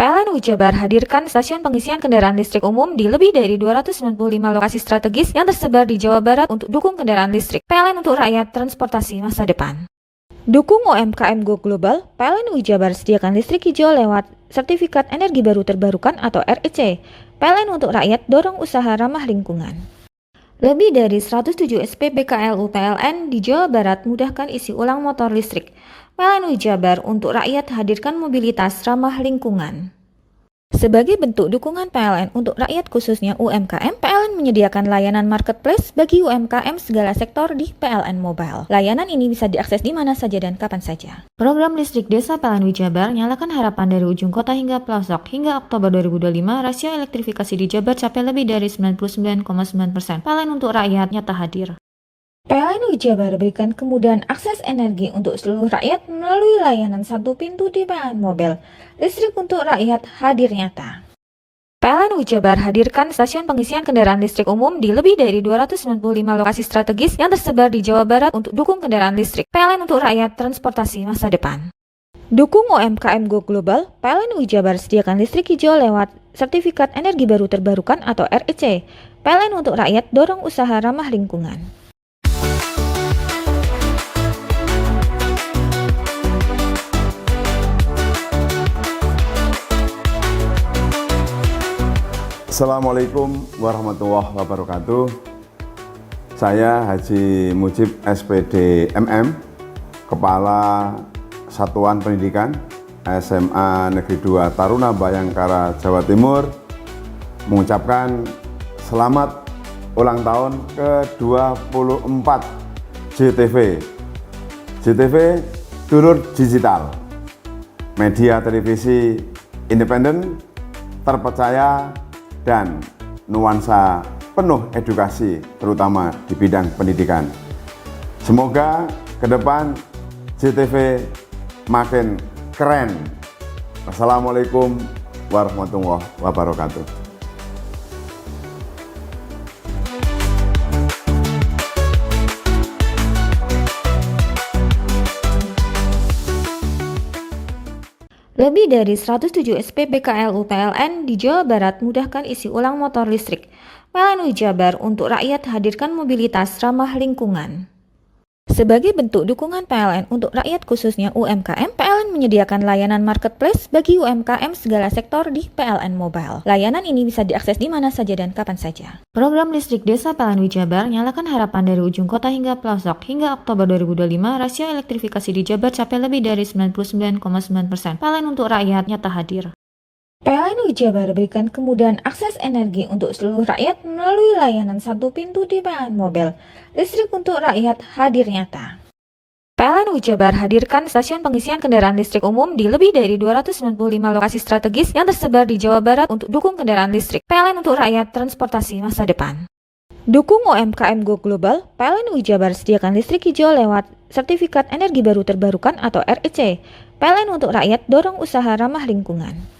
D: PLN Jabar hadirkan stasiun pengisian kendaraan listrik umum di lebih dari 295 lokasi strategis yang tersebar di Jawa Barat untuk dukung kendaraan listrik. PLN untuk rakyat transportasi masa depan. Dukung UMKM Go Global, PLN Jabar sediakan listrik hijau lewat Sertifikat Energi Baru Terbarukan atau REC. PLN untuk rakyat dorong usaha ramah lingkungan. Lebih dari 107 SPB KLU PLN di Jawa Barat mudahkan isi ulang motor listrik. PLN Jabar untuk rakyat hadirkan mobilitas ramah lingkungan. Sebagai bentuk dukungan PLN untuk rakyat khususnya UMKM, PLN menyediakan layanan marketplace bagi UMKM segala sektor di PLN Mobile. Layanan ini bisa diakses di mana saja dan kapan saja. Program listrik desa PLN Jabar nyalakan harapan dari ujung kota hingga pelosok. Hingga Oktober 2025, rasio elektrifikasi di Jabar capai lebih dari 99,9%. PLN untuk rakyat nyata hadir. PLN Jabar berikan kemudahan akses energi untuk seluruh rakyat melalui layanan satu pintu di PLN Mobile. Listrik untuk rakyat hadir nyata. PLN Jabar hadirkan stasiun pengisian kendaraan listrik umum di lebih dari 295 lokasi strategis yang tersebar di Jawa Barat untuk dukung kendaraan listrik. PLN untuk rakyat transportasi masa depan. Dukung UMKM Go Global, PLN Jabar sediakan listrik hijau lewat Sertifikat Energi Baru Terbarukan atau REC. PLN untuk rakyat dorong usaha ramah lingkungan.
M: Assalamualaikum warahmatullahi wabarakatuh. Saya Haji Mujib SPD MM, Kepala Satuan Pendidikan SMA Negeri 2 Taruna Bayangkara, Jawa Timur, mengucapkan selamat ulang tahun ke-24 JTV. JTV Dulur Digital, media televisi independen, terpercaya, dan nuansa penuh edukasi, terutama di bidang pendidikan. Semoga ke depan JTV makin keren. Assalamualaikum warahmatullahi wabarakatuh.
D: Lebih dari 107 SPB KLU PLN di Jawa Barat mudahkan isi ulang motor listrik. PLN Jabar untuk rakyat hadirkan mobilitas ramah lingkungan. Sebagai bentuk dukungan PLN untuk rakyat khususnya UMKM, PLN menyediakan layanan marketplace bagi UMKM segala sektor di PLN Mobile. Layanan ini bisa diakses di mana saja dan kapan saja. Program listrik desa PLN Jabar nyalakan harapan dari ujung kota hingga pelosok. Hingga Oktober 2025, rasio elektrifikasi di Jabar capai lebih dari 99,9%. PLN untuk rakyat nyata hadir. PLN Jabar berikan kemudahan akses energi untuk seluruh rakyat melalui layanan satu pintu di PLN Mobile. Listrik untuk rakyat hadir nyata. PLN Jabar hadirkan stasiun pengisian kendaraan listrik umum di lebih dari 295 lokasi strategis yang tersebar di Jawa Barat untuk dukung kendaraan listrik. PLN untuk rakyat transportasi masa depan. Dukung UMKM Go Global, PLN Jabar sediakan listrik hijau lewat Sertifikat Energi Baru Terbarukan atau REC. PLN untuk rakyat dorong usaha ramah lingkungan.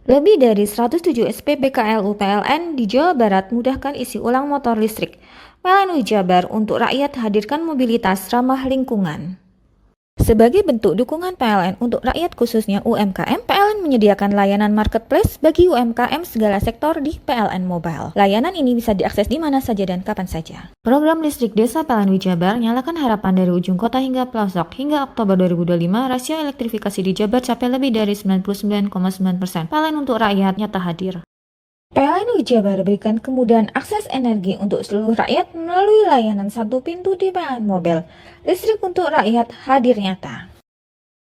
D: Lebih dari 107 SPB KLU PLN di Jawa Barat mudahkan isi ulang motor listrik. PLN Jabar untuk rakyat hadirkan mobilitas ramah lingkungan. Sebagai bentuk dukungan PLN untuk rakyat khususnya UMKM, PLN menyediakan layanan marketplace bagi UMKM segala sektor di PLN Mobile. Layanan ini bisa diakses di mana saja dan kapan saja. Program listrik desa PLN Jabar nyalakan harapan dari ujung kota hingga pelosok. Hingga Oktober 2025, rasio elektrifikasi di Jabar capai lebih dari 99,9%. PLN untuk rakyat nyata hadir. PLN Jabar berikan kemudahan akses energi untuk seluruh rakyat melalui layanan satu pintu di PLN Mobile. Listrik untuk rakyat hadir nyata.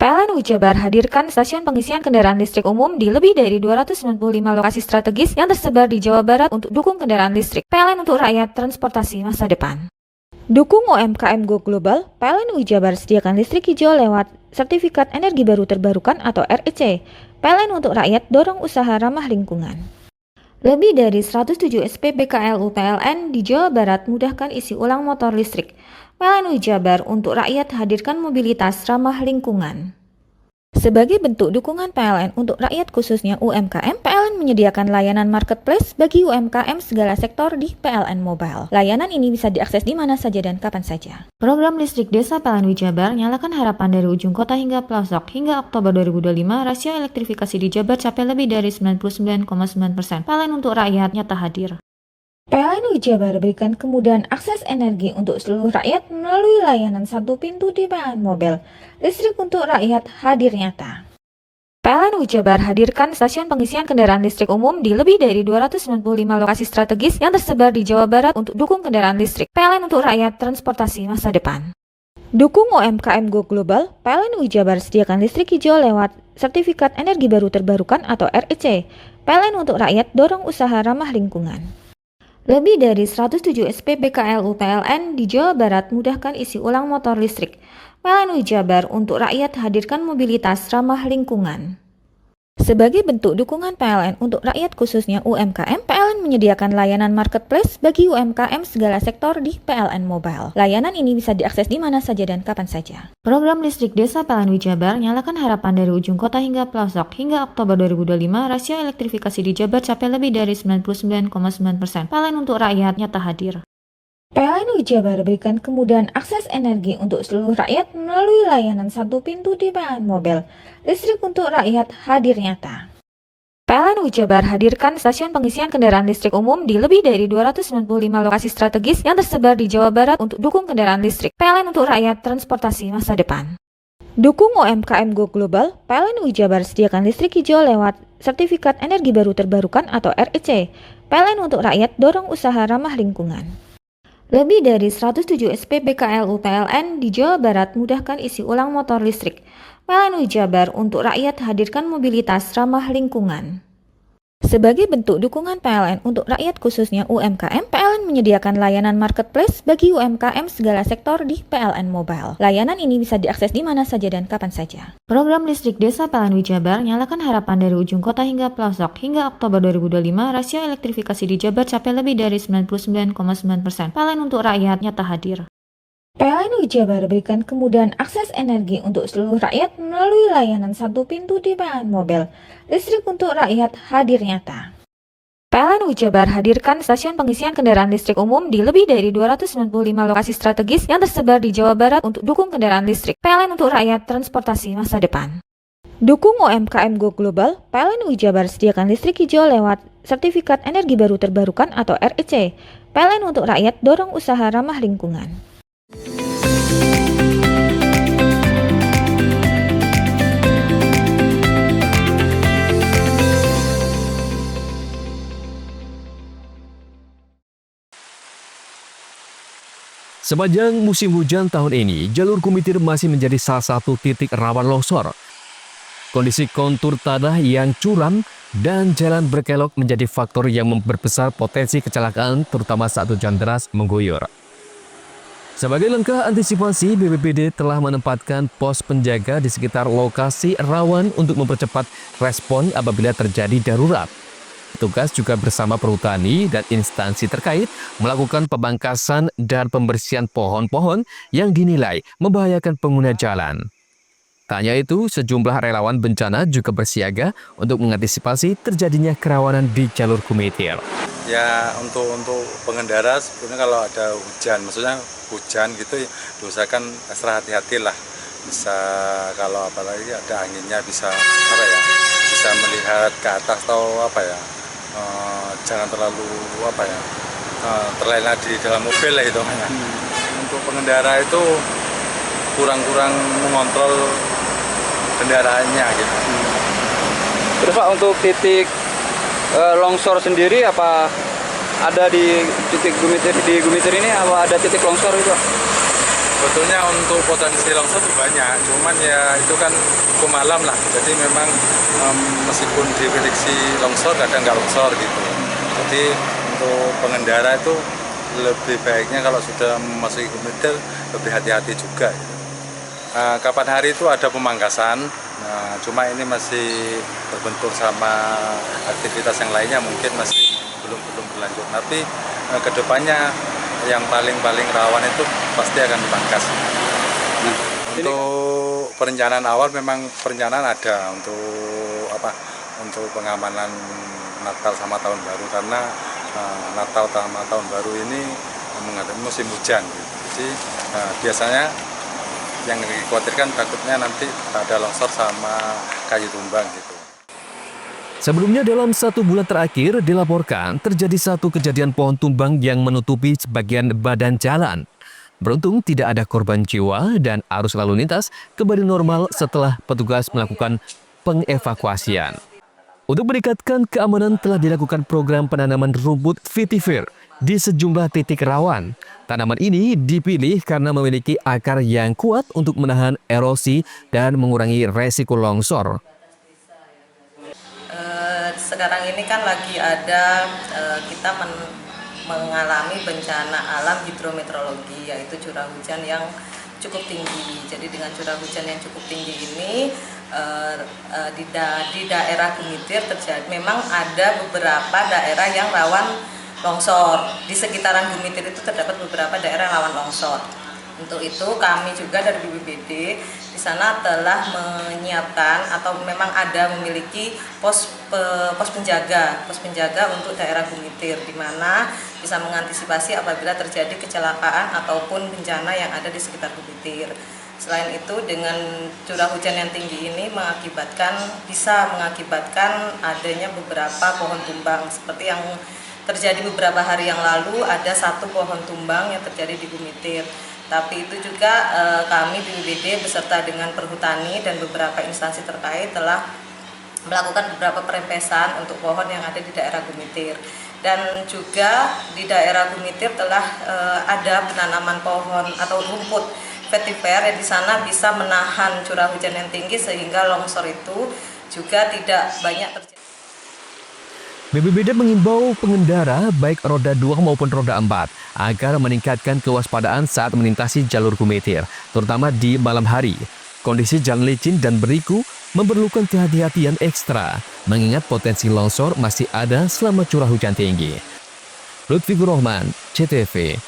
D: PLN Jabar hadirkan stasiun pengisian kendaraan listrik umum di lebih dari 295 lokasi strategis yang tersebar di Jawa Barat untuk dukung kendaraan listrik. PLN untuk rakyat transportasi masa depan. Dukung UMKM Go Global, PLN Jabar sediakan listrik hijau lewat Sertifikat Energi Baru Terbarukan atau REC. PLN untuk rakyat dorong usaha ramah lingkungan. Lebih dari 107 SPB KLU PLN di Jawa Barat mudahkan isi ulang motor listrik. PLN Jabar untuk rakyat hadirkan mobilitas ramah lingkungan. Sebagai bentuk dukungan PLN untuk rakyat khususnya UMKM, PLN menyediakan layanan marketplace bagi UMKM segala sektor di PLN Mobile. Layanan ini bisa diakses di mana saja dan kapan saja. Program listrik desa PLN Jabar nyalakan harapan dari ujung kota hingga pelosok. Hingga Oktober 2025, rasio elektrifikasi di Jabar capai lebih dari 99,9%. PLN untuk rakyat nyata hadir. PLN Jabar berikan kemudahan akses energi untuk seluruh rakyat melalui layanan satu pintu di PLN Mobile. Listrik untuk rakyat hadir nyata. PLN Jabar hadirkan stasiun pengisian kendaraan listrik umum di lebih dari 295 lokasi strategis yang tersebar di Jawa Barat untuk dukung kendaraan listrik. PLN untuk rakyat transportasi masa depan. Dukung UMKM Go Global, PLN UI Jabar sediakan listrik hijau lewat Sertifikat Energi Baru Terbarukan atau REC. PLN untuk rakyat dorong usaha ramah lingkungan. Lebih dari 107 SPBKLU PLN di Jawa Barat mudahkan isi ulang motor listrik. PLN UI Jabar untuk rakyat hadirkan mobilitas ramah lingkungan. Sebagai bentuk dukungan PLN untuk rakyat khususnya UMKM, PLN menyediakan layanan marketplace bagi UMKM segala sektor di PLN Mobile. Layanan ini bisa diakses di mana saja dan kapan saja. Program listrik desa PLN UI Jabar nyalakan harapan dari ujung kota hingga pelosok. Hingga Oktober 2025, rasio elektrifikasi di Jabar capai lebih dari 99,9%. PLN untuk rakyat nyata hadir. PLN UI Jabar berikan kemudahan akses energi untuk seluruh rakyat melalui layanan satu pintu di PLN Mobile. Listrik untuk rakyat hadir nyata. PLN UI Jabar hadirkan stasiun pengisian kendaraan listrik umum di lebih dari 295 lokasi strategis yang tersebar di Jawa Barat untuk dukung kendaraan listrik. PLN untuk rakyat transportasi masa depan. Dukung UMKM Go Global, PLN UI Jabar sediakan listrik hijau lewat Sertifikat Energi Baru Terbarukan atau REC. PLN untuk rakyat dorong usaha ramah lingkungan. Lebih dari 107 SPBKLU PLN di Jawa Barat mudahkan isi ulang motor listrik. PLN UI Jabar untuk rakyat hadirkan mobilitas ramah lingkungan. Sebagai bentuk dukungan PLN untuk rakyat khususnya UMKM, PLN menyediakan layanan marketplace bagi UMKM segala sektor di PLN Mobile. Layanan ini bisa diakses di mana saja dan kapan saja. Program listrik desa PLN UI Jabar nyalakan harapan dari ujung kota hingga pelosok. Hingga Oktober 2025, rasio elektrifikasi di Jabar capai lebih dari 99,9%. PLN untuk rakyat nyata hadir. PLN UI Jabar berikan kemudahan akses energi untuk seluruh rakyat melalui layanan satu pintu di PLN Mobile. Listrik untuk rakyat hadir nyata. PLN UI Jabar hadirkan stasiun pengisian kendaraan listrik umum di lebih dari 295 lokasi strategis yang tersebar di Jawa Barat untuk dukung kendaraan listrik. PLN untuk rakyat transportasi masa depan. Dukung UMKM Go Global, PLN UI Jabar sediakan listrik hijau lewat Sertifikat Energi Baru Terbarukan atau REC. PLN untuk rakyat dorong usaha ramah lingkungan.
A: Sepanjang musim hujan tahun ini, jalur Kumitir masih menjadi salah satu titik rawan longsor. Kondisi kontur tanah yang curam dan jalan berkelok menjadi faktor yang memperbesar potensi kecelakaan, terutama saat hujan deras mengguyur. Sebagai langkah antisipasi, BPBD telah menempatkan pos penjaga di sekitar lokasi rawan untuk mempercepat respon apabila terjadi darurat. Petugas juga bersama perhutani dan instansi terkait melakukan pemangkasan dan pembersihan pohon-pohon yang dinilai membahayakan pengguna jalan. Tak hanya itu, sejumlah relawan bencana juga bersiaga untuk mengantisipasi terjadinya kerawanan di jalur Kumitir.
N: Ya untuk pengendara sebenarnya kalau ada hujan, maksudnya hujan gitu diusahakan ekstra hati-hati lah. Bisa kalau apalagi ada anginnya bisa bisa melihat ke atas atau jangan terlalu terlena di dalam mobil lah itu. Untuk pengendara itu kurang mengontrol kendaraannya gitu.
H: Terus Pak, untuk titik longsor sendiri apa ada di titik Gumitir ini, apa ada titik longsor itu?
N: Sebetulnya untuk potensi longsor banyak, cuman ya itu kan hukum alam lah. Jadi memang meskipun diprediksi longsor kadang nggak longsor gitu. Jadi untuk pengendara itu lebih baiknya kalau sudah memasuki Gumitir lebih hati-hati juga. Kapan hari itu ada pemangkasan, cuma ini masih terbentur sama aktivitas yang lainnya, mungkin masih belum berlanjut. Tapi kedepannya yang paling rawan itu pasti akan dipangkas. Untuk perencanaan awal memang perencanaan ada untuk pengamanan Natal sama Tahun Baru, karena Natal sama Tahun Baru ini menghadapi musim hujan. Jadi biasanya yang dikhawatirkan takutnya nanti ada longsor sama kayu tumbang gitu.
A: Sebelumnya dalam 1 bulan terakhir dilaporkan terjadi satu kejadian pohon tumbang yang menutupi sebagian badan jalan. Beruntung tidak ada korban jiwa dan arus lalu lintas kembali normal setelah petugas melakukan pengevakuasian. Untuk meningkatkan keamanan telah dilakukan program penanaman rumput vetiver di sejumlah titik rawan. Tanaman ini dipilih karena memiliki akar yang kuat untuk menahan erosi dan mengurangi resiko longsor.
O: Sekarang ini kan lagi ada kita mengalami bencana alam hidrometeorologi, yaitu curah hujan yang cukup tinggi. Jadi dengan curah hujan yang cukup tinggi ini di daerah Gumitir memang ada beberapa daerah yang rawan longsor. Di sekitaran Gumitir itu terdapat beberapa daerah rawan longsor. Untuk itu kami juga dari BPBD di sana telah menyiapkan atau memang ada memiliki pos penjaga untuk daerah Gumitir, di mana bisa mengantisipasi apabila terjadi kecelakaan ataupun bencana yang ada di sekitar Gumitir. Selain itu, dengan curah hujan yang tinggi ini bisa mengakibatkan adanya beberapa pohon tumbang, seperti yang terjadi beberapa hari yang lalu. Ada satu pohon tumbang yang terjadi di Gumitir. Tapi itu juga kami BPBD beserta dengan Perhutani dan beberapa instansi terkait telah melakukan beberapa perempesan untuk pohon yang ada di daerah Gumitir. Dan juga di daerah Gumitir telah ada penanaman pohon atau rumput vetiver yang di sana bisa menahan curah hujan yang tinggi sehingga longsor itu juga tidak banyak terjadi.
A: BPBD mengimbau pengendara baik roda 2 maupun roda 4 agar meningkatkan kewaspadaan saat melintasi jalur Gumitir, terutama di malam hari. Kondisi jalan licin dan beriku memerlukan kehati-hatian ekstra, mengingat potensi longsor masih ada selama curah hujan tinggi. Lutfikur Rahman, CTV.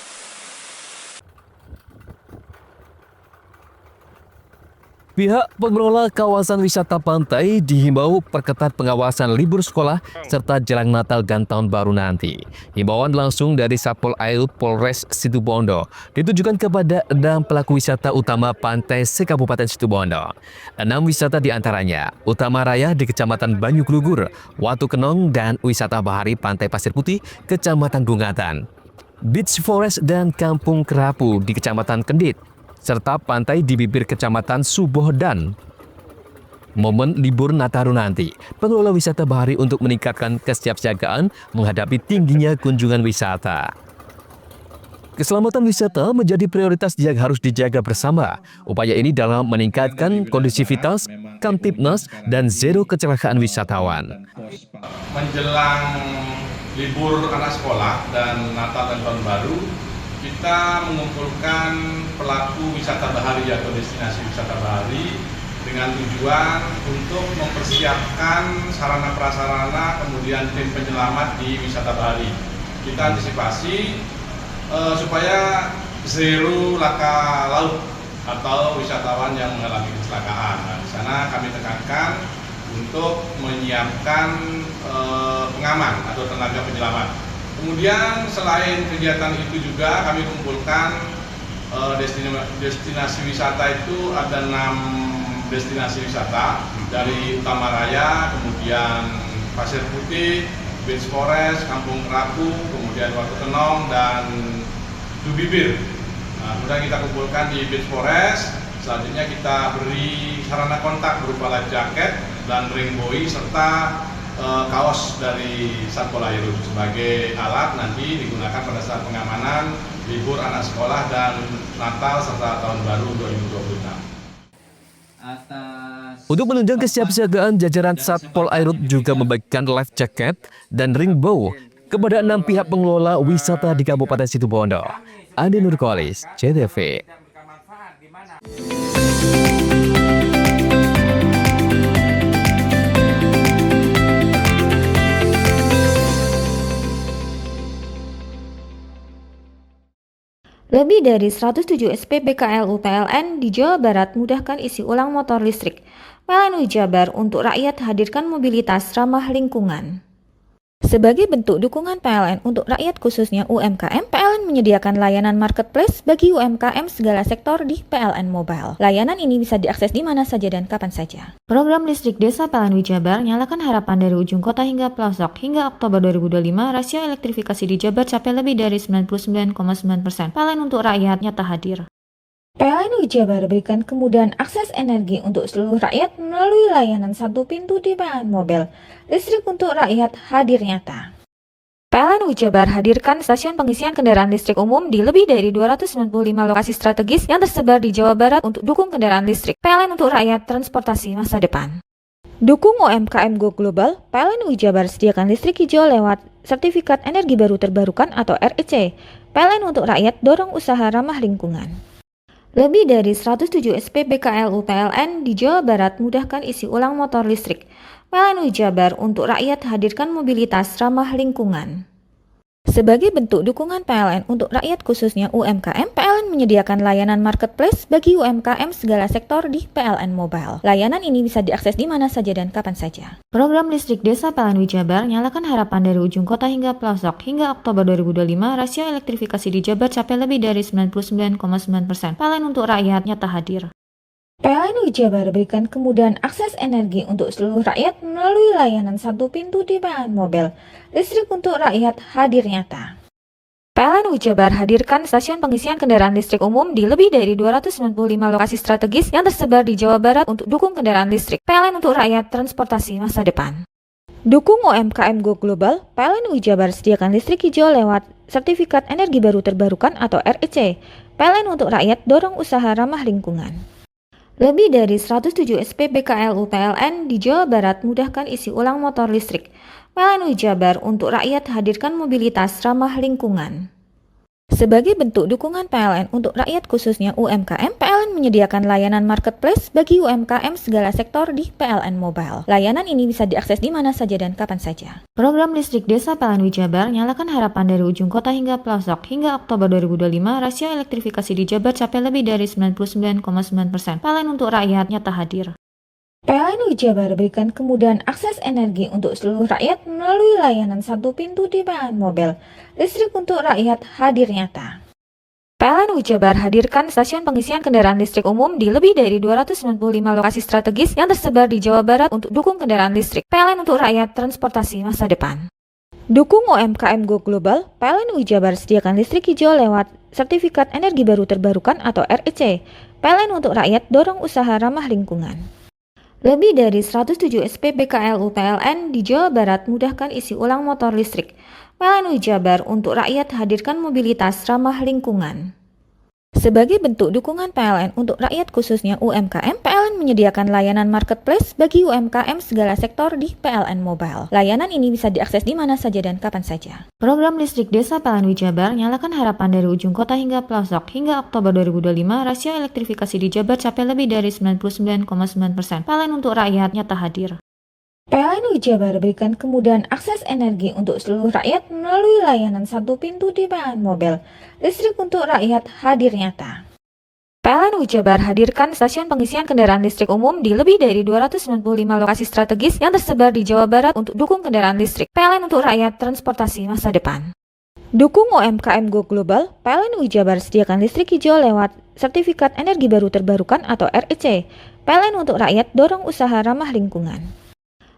A: Pihak pengelola kawasan wisata pantai dihimbau perketat pengawasan libur sekolah serta jelang Natal dan Tahun Baru nanti. Himbauan langsung dari Satpol Air Polres Situbondo ditujukan kepada 6 pelaku wisata utama pantai se-Kabupaten Situbondo. 6 wisata diantaranya Utama Raya di Kecamatan Banyuglugur, Watu Kenong, dan wisata bahari Pantai Pasir Putih, Kecamatan Gungatan. Beach Forest dan Kampung Kerapu di Kecamatan Kendit, serta pantai di bibir Kecamatan Subohdan. Momen libur Nataru nanti, pengelola wisata bahari untuk meningkatkan kesiapsiagaan menghadapi tingginya kunjungan wisata. Keselamatan wisata menjadi prioritas yang harus dijaga bersama. Upaya ini dalam meningkatkan kondisivitas, kamtipnas, dan zero kecelakaan wisatawan.
N: Menjelang libur anak sekolah dan Natal dan Tahun Baru, kita mengumpulkan pelaku wisata bahari atau destinasi wisata bahari dengan tujuan untuk mempersiapkan sarana prasarana kemudian tim penyelamat di wisata bahari. Kita antisipasi supaya zero laka laut atau wisatawan yang mengalami kecelakaan. Nah, di sana kami tekankan untuk menyiapkan pengaman atau tenaga penyelamat. Kemudian selain kegiatan itu juga kami kumpulkan destinasi wisata itu ada 6 destinasi wisata dari Utama Raya, kemudian Pasir Putih, Beach Forest, Kampung Kerapu, kemudian Watu Kenong, dan Dubibir. Nah, kemudian kita kumpulkan di Beach Forest. Selanjutnya kita beri sarana kontak berupa life jacket dan ring buoy serta kaos dari Satpol Air sebagai alat nanti digunakan pada saat pengamanan libur anak sekolah dan Natal serta Tahun Baru 2026.
A: Untuk menunjang kesiapsiagaan, jajaran Satpol Air juga membagikan life jacket dan ring bow kepada 6 pihak pengelola wisata di Kabupaten Situbondo. Andi Nurkolis, CTV.
D: Lebih dari 107 SP BKLU PLN di Jawa Barat mudahkan isi ulang motor listrik. PLN Jabar untuk rakyat hadirkan mobilitas ramah lingkungan. Sebagai bentuk dukungan PLN untuk rakyat khususnya UMKM, PLN menyediakan layanan marketplace bagi UMKM segala sektor di PLN Mobile. Layanan ini bisa diakses di mana saja dan kapan saja. Program listrik desa PLN Jabar nyalakan harapan dari ujung kota hingga pelosok. Hingga Oktober 2025, rasio elektrifikasi di Jabar capai lebih dari 99,9%. PLN untuk rakyat nyata hadir. PLN Jabar berikan kemudahan akses energi untuk seluruh rakyat melalui layanan satu pintu di PLN Mobile. Listrik untuk rakyat hadir nyata. PLN Jabar hadirkan stasiun pengisian kendaraan listrik umum di lebih dari 295 lokasi strategis yang tersebar di Jawa Barat untuk dukung kendaraan listrik. PLN untuk rakyat transportasi masa depan. Dukung UMKM Go Global, PLN Jabar sediakan listrik hijau lewat Sertifikat Energi Baru Terbarukan atau REC. PLN untuk rakyat dorong usaha ramah lingkungan. Lebih dari 107 SPBKLU PLN di Jawa Barat mudahkan isi ulang motor listrik. PLN Jabar untuk rakyat hadirkan mobilitas ramah lingkungan. Sebagai bentuk dukungan PLN untuk rakyat khususnya UMKM, PLN menyediakan layanan marketplace bagi UMKM segala sektor di PLN Mobile. Layanan ini bisa diakses di mana saja dan kapan saja. Program listrik desa PLN Jabar nyalakan harapan dari ujung kota hingga pelosok. Hingga Oktober 2025, rasio elektrifikasi di Jabar capai lebih dari 99,9%. PLN untuk rakyat nyata hadir. PLN Jabar berikan kemudahan akses energi untuk seluruh rakyat melalui layanan satu pintu di PLN Mobile. Listrik untuk rakyat hadir nyata. PLN Jabar hadirkan stasiun pengisian kendaraan listrik umum di lebih dari 295 lokasi strategis yang tersebar di Jawa Barat untuk dukung kendaraan listrik. PLN untuk rakyat transportasi masa depan. Dukung UMKM Go Global, PLN Jabar sediakan listrik hijau lewat Sertifikat Energi Baru Terbarukan atau REC. PLN untuk rakyat dorong usaha ramah lingkungan. Lebih dari 107 SPBKLU PLN di Jawa Barat mudahkan isi ulang motor listrik. PLN Jabar untuk rakyat hadirkan mobilitas ramah lingkungan. Sebagai bentuk dukungan PLN untuk rakyat khususnya UMKM, PLN menyediakan layanan marketplace bagi UMKM segala sektor di PLN Mobile. Layanan ini bisa diakses di mana saja dan kapan saja. Program listrik desa PLN Jabar nyalakan harapan dari ujung kota hingga pelosok. Hingga Oktober 2025, rasio elektrifikasi di Jabar capai lebih dari 99,9%. PLN untuk rakyat nyata hadir. PLN Jabar berikan kemudahan akses energi untuk seluruh rakyat melalui layanan satu pintu di PLN Mobile. Listrik untuk rakyat hadir nyata. PLN Jabar hadirkan stasiun pengisian kendaraan listrik umum di lebih dari 295 lokasi strategis yang tersebar di Jawa Barat untuk dukung kendaraan listrik. PLN untuk rakyat transportasi masa depan. Dukung UMKM Go Global, PLN Jabar sediakan listrik hijau lewat Sertifikat Energi Baru Terbarukan atau REC. PLN untuk rakyat dorong usaha ramah lingkungan. Lebih dari 107 SPBKLU PLN di Jawa Barat mudahkan isi ulang motor listrik. PLN Jabar untuk rakyat hadirkan mobilitas ramah lingkungan. Sebagai bentuk dukungan PLN untuk rakyat khususnya UMKM, PLN menyediakan layanan marketplace bagi UMKM segala sektor di PLN Mobile. Layanan ini bisa diakses di mana saja dan kapan saja. Program listrik desa PLN Jabar nyalakan harapan dari ujung kota hingga pelosok. Hingga Oktober 2025, rasio elektrifikasi di Jabar capai lebih dari 99,9%. PLN untuk rakyat nyata hadir. PLN Jabar berikan kemudahan akses energi untuk seluruh rakyat melalui layanan satu pintu di PLN Mobile. Listrik untuk rakyat hadir nyata. PLN Jabar hadirkan stasiun pengisian kendaraan listrik umum di lebih dari 295 lokasi strategis yang tersebar di Jawa Barat untuk dukung kendaraan listrik. PLN untuk rakyat transportasi masa depan. Dukung UMKM Go Global, PLN Jabar sediakan listrik hijau lewat Sertifikat Energi Baru Terbarukan atau REC. PLN untuk rakyat dorong usaha ramah lingkungan.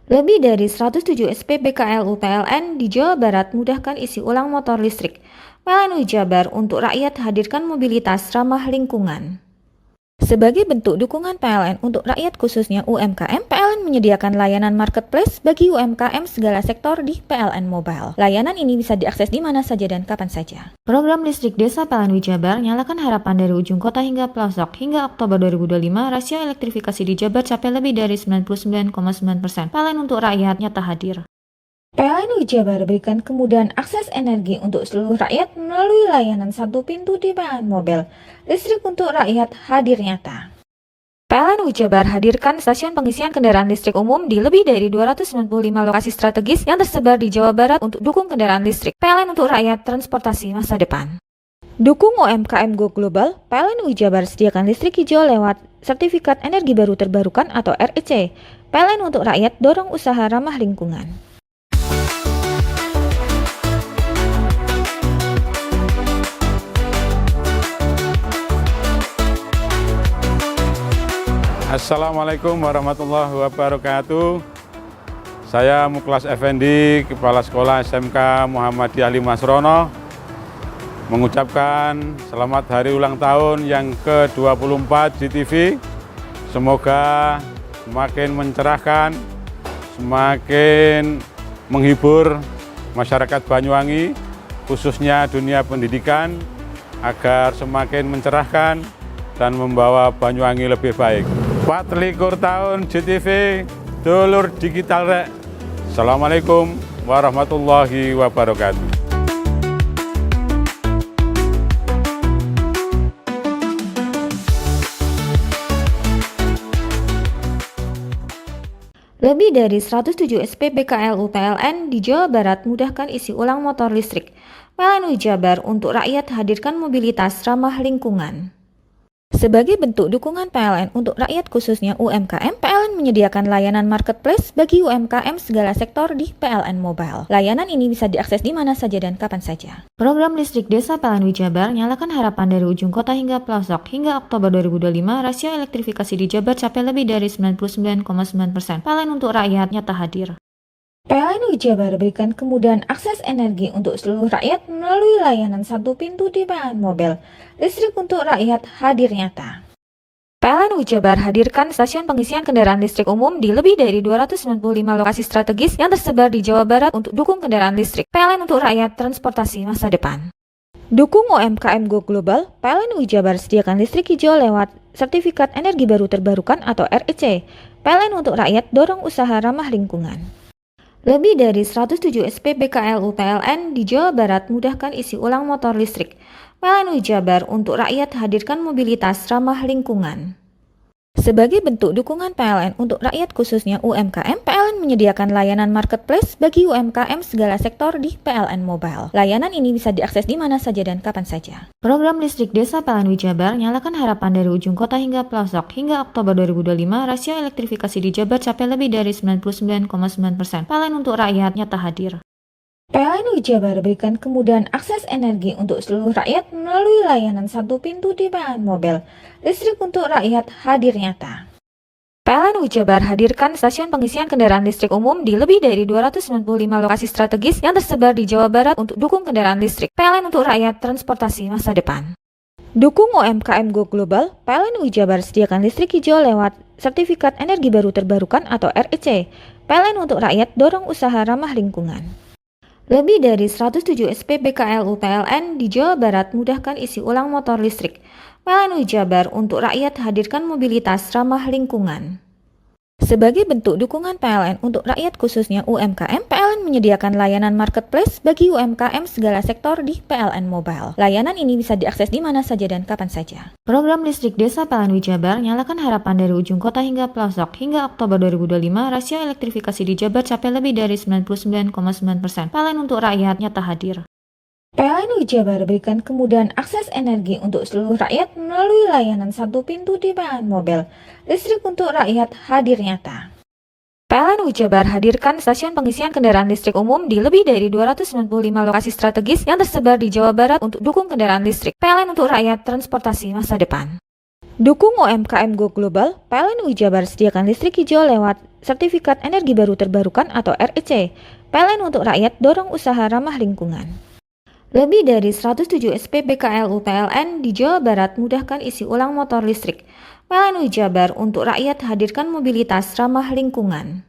D: Lebih dari 107 SPBKLU PLN di Jawa Barat mudahkan isi ulang motor listrik. PLN Jabar untuk rakyat hadirkan mobilitas ramah lingkungan. Sebagai bentuk dukungan PLN untuk rakyat khususnya UMKM, PLN menyediakan layanan marketplace bagi UMKM segala sektor di PLN Mobile. Layanan ini bisa diakses di mana saja dan kapan saja. Program listrik desa PLN Jabar nyalakan harapan dari ujung kota hingga pelosok. Hingga Oktober 2025, rasio elektrifikasi di Jabar capai lebih dari 99,9%. PLN untuk rakyat nyata hadir. PLN Jabar berikan kemudahan akses energi untuk seluruh rakyat melalui layanan satu pintu di PLN Mobile. Listrik untuk rakyat hadir nyata. PLN Jabar hadirkan stasiun pengisian kendaraan listrik umum di lebih dari 295 lokasi strategis yang tersebar di Jawa Barat untuk dukung kendaraan listrik. PLN untuk rakyat transportasi masa depan. Dukung UMKM Go Global, PLN Jabar sediakan listrik hijau lewat Sertifikat Energi Baru Terbarukan atau REC. PLN untuk rakyat dorong usaha ramah lingkungan.
P: Assalamualaikum warahmatullahi wabarakatuh. Saya Muklas Effendi, Kepala Sekolah SMK Muhammadiyah 5 Srono. mengucapkan selamat hari ulang tahun yang ke-24 GTV. Semoga semakin mencerahkan, semakin menghibur masyarakat Banyuwangi, khususnya dunia pendidikan, agar semakin mencerahkan dan membawa Banyuwangi lebih baik. 24 tahun GTV, dulur digital rek. Assalamualaikum warahmatullahi wabarakatuh.
D: Lebih dari 107 SPB KLU PLN di Jawa Barat mudahkan isi ulang motor listrik. PLN Jabar untuk rakyat hadirkan mobilitas ramah lingkungan. Sebagai bentuk dukungan PLN untuk rakyat khususnya UMKM, PLN menyediakan layanan marketplace bagi UMKM segala sektor di PLN Mobile. Layanan ini bisa diakses di mana saja dan kapan saja. Program listrik desa PLN Jabar nyalakan harapan dari ujung kota hingga pelosok. Hingga Oktober 2025, rasio elektrifikasi di Jabar capai lebih dari 99,9%. PLN untuk rakyat nyata hadir. PLN Jabar berikan kemudahan akses energi untuk seluruh rakyat melalui layanan satu pintu di PLN Mobile. Listrik untuk rakyat hadir nyata. PLN Jabar hadirkan stasiun pengisian kendaraan listrik umum di lebih dari 295 lokasi strategis yang tersebar di Jawa Barat untuk dukung kendaraan listrik. PLN untuk rakyat transportasi masa depan. Dukung UMKM Go Global, PLN Jabar sediakan listrik hijau lewat Sertifikat Energi Baru Terbarukan atau REC. PLN untuk rakyat dorong usaha ramah lingkungan. Lebih dari 107 SPB KLU PLN di Jawa Barat mudahkan isi ulang motor listrik. PLN Jabar untuk rakyat hadirkan mobilitas ramah lingkungan. Sebagai bentuk dukungan PLN untuk rakyat khususnya UMKM, PLN menyediakan layanan marketplace bagi UMKM segala sektor di PLN Mobile. Layanan ini bisa diakses di mana saja dan kapan saja. Program listrik desa PLN Jabar nyalakan harapan dari ujung kota hingga pelosok. Hingga Oktober 2025, rasio elektrifikasi di Jabar capai lebih dari 99,9%. PLN untuk rakyat nyata hadir. PLN Jabar berikan kemudahan akses energi untuk seluruh rakyat melalui layanan satu pintu di PLN Mobile. Listrik untuk rakyat hadir nyata. PLN Jabar hadirkan stasiun pengisian kendaraan listrik umum di lebih dari 295 lokasi strategis yang tersebar di Jawa Barat untuk dukung kendaraan listrik. PLN untuk rakyat transportasi masa depan. Dukung UMKM Go Global, PLN Jabar sediakan listrik hijau lewat Sertifikat Energi Baru Terbarukan atau REC. PLN untuk rakyat dorong usaha ramah lingkungan. Lebih dari 107 SPB KLU PLN di Jawa Barat mudahkan isi ulang motor listrik. PLN Jabar untuk rakyat hadirkan mobilitas ramah lingkungan. Sebagai bentuk dukungan PLN untuk rakyat khususnya UMKM, PLN menyediakan layanan marketplace bagi UMKM segala sektor di PLN Mobile. Layanan ini bisa diakses di mana saja dan kapan saja. Program listrik desa PLN Jabar nyalakan harapan dari ujung kota hingga pelosok. Hingga Oktober 2025, rasio elektrifikasi di Jabar capai lebih dari 99,9%. PLN untuk rakyat nyata hadir. PLN Jabar berikan kemudahan akses energi untuk seluruh rakyat melalui layanan satu pintu di PLN Mobile. Listrik untuk rakyat hadir nyata. PLN Jabar hadirkan stasiun pengisian kendaraan listrik umum di lebih dari 295 lokasi strategis yang tersebar di Jawa Barat untuk dukung kendaraan listrik. PLN untuk rakyat transportasi masa depan. Dukung UMKM Go Global, PLN Jabar sediakan listrik hijau lewat Sertifikat Energi Baru Terbarukan atau REC. PLN untuk rakyat dorong usaha ramah lingkungan. Lebih dari 107 SPB KLU PLN di Jawa Barat mudahkan isi ulang motor listrik. PLN Jabar untuk rakyat hadirkan mobilitas ramah lingkungan.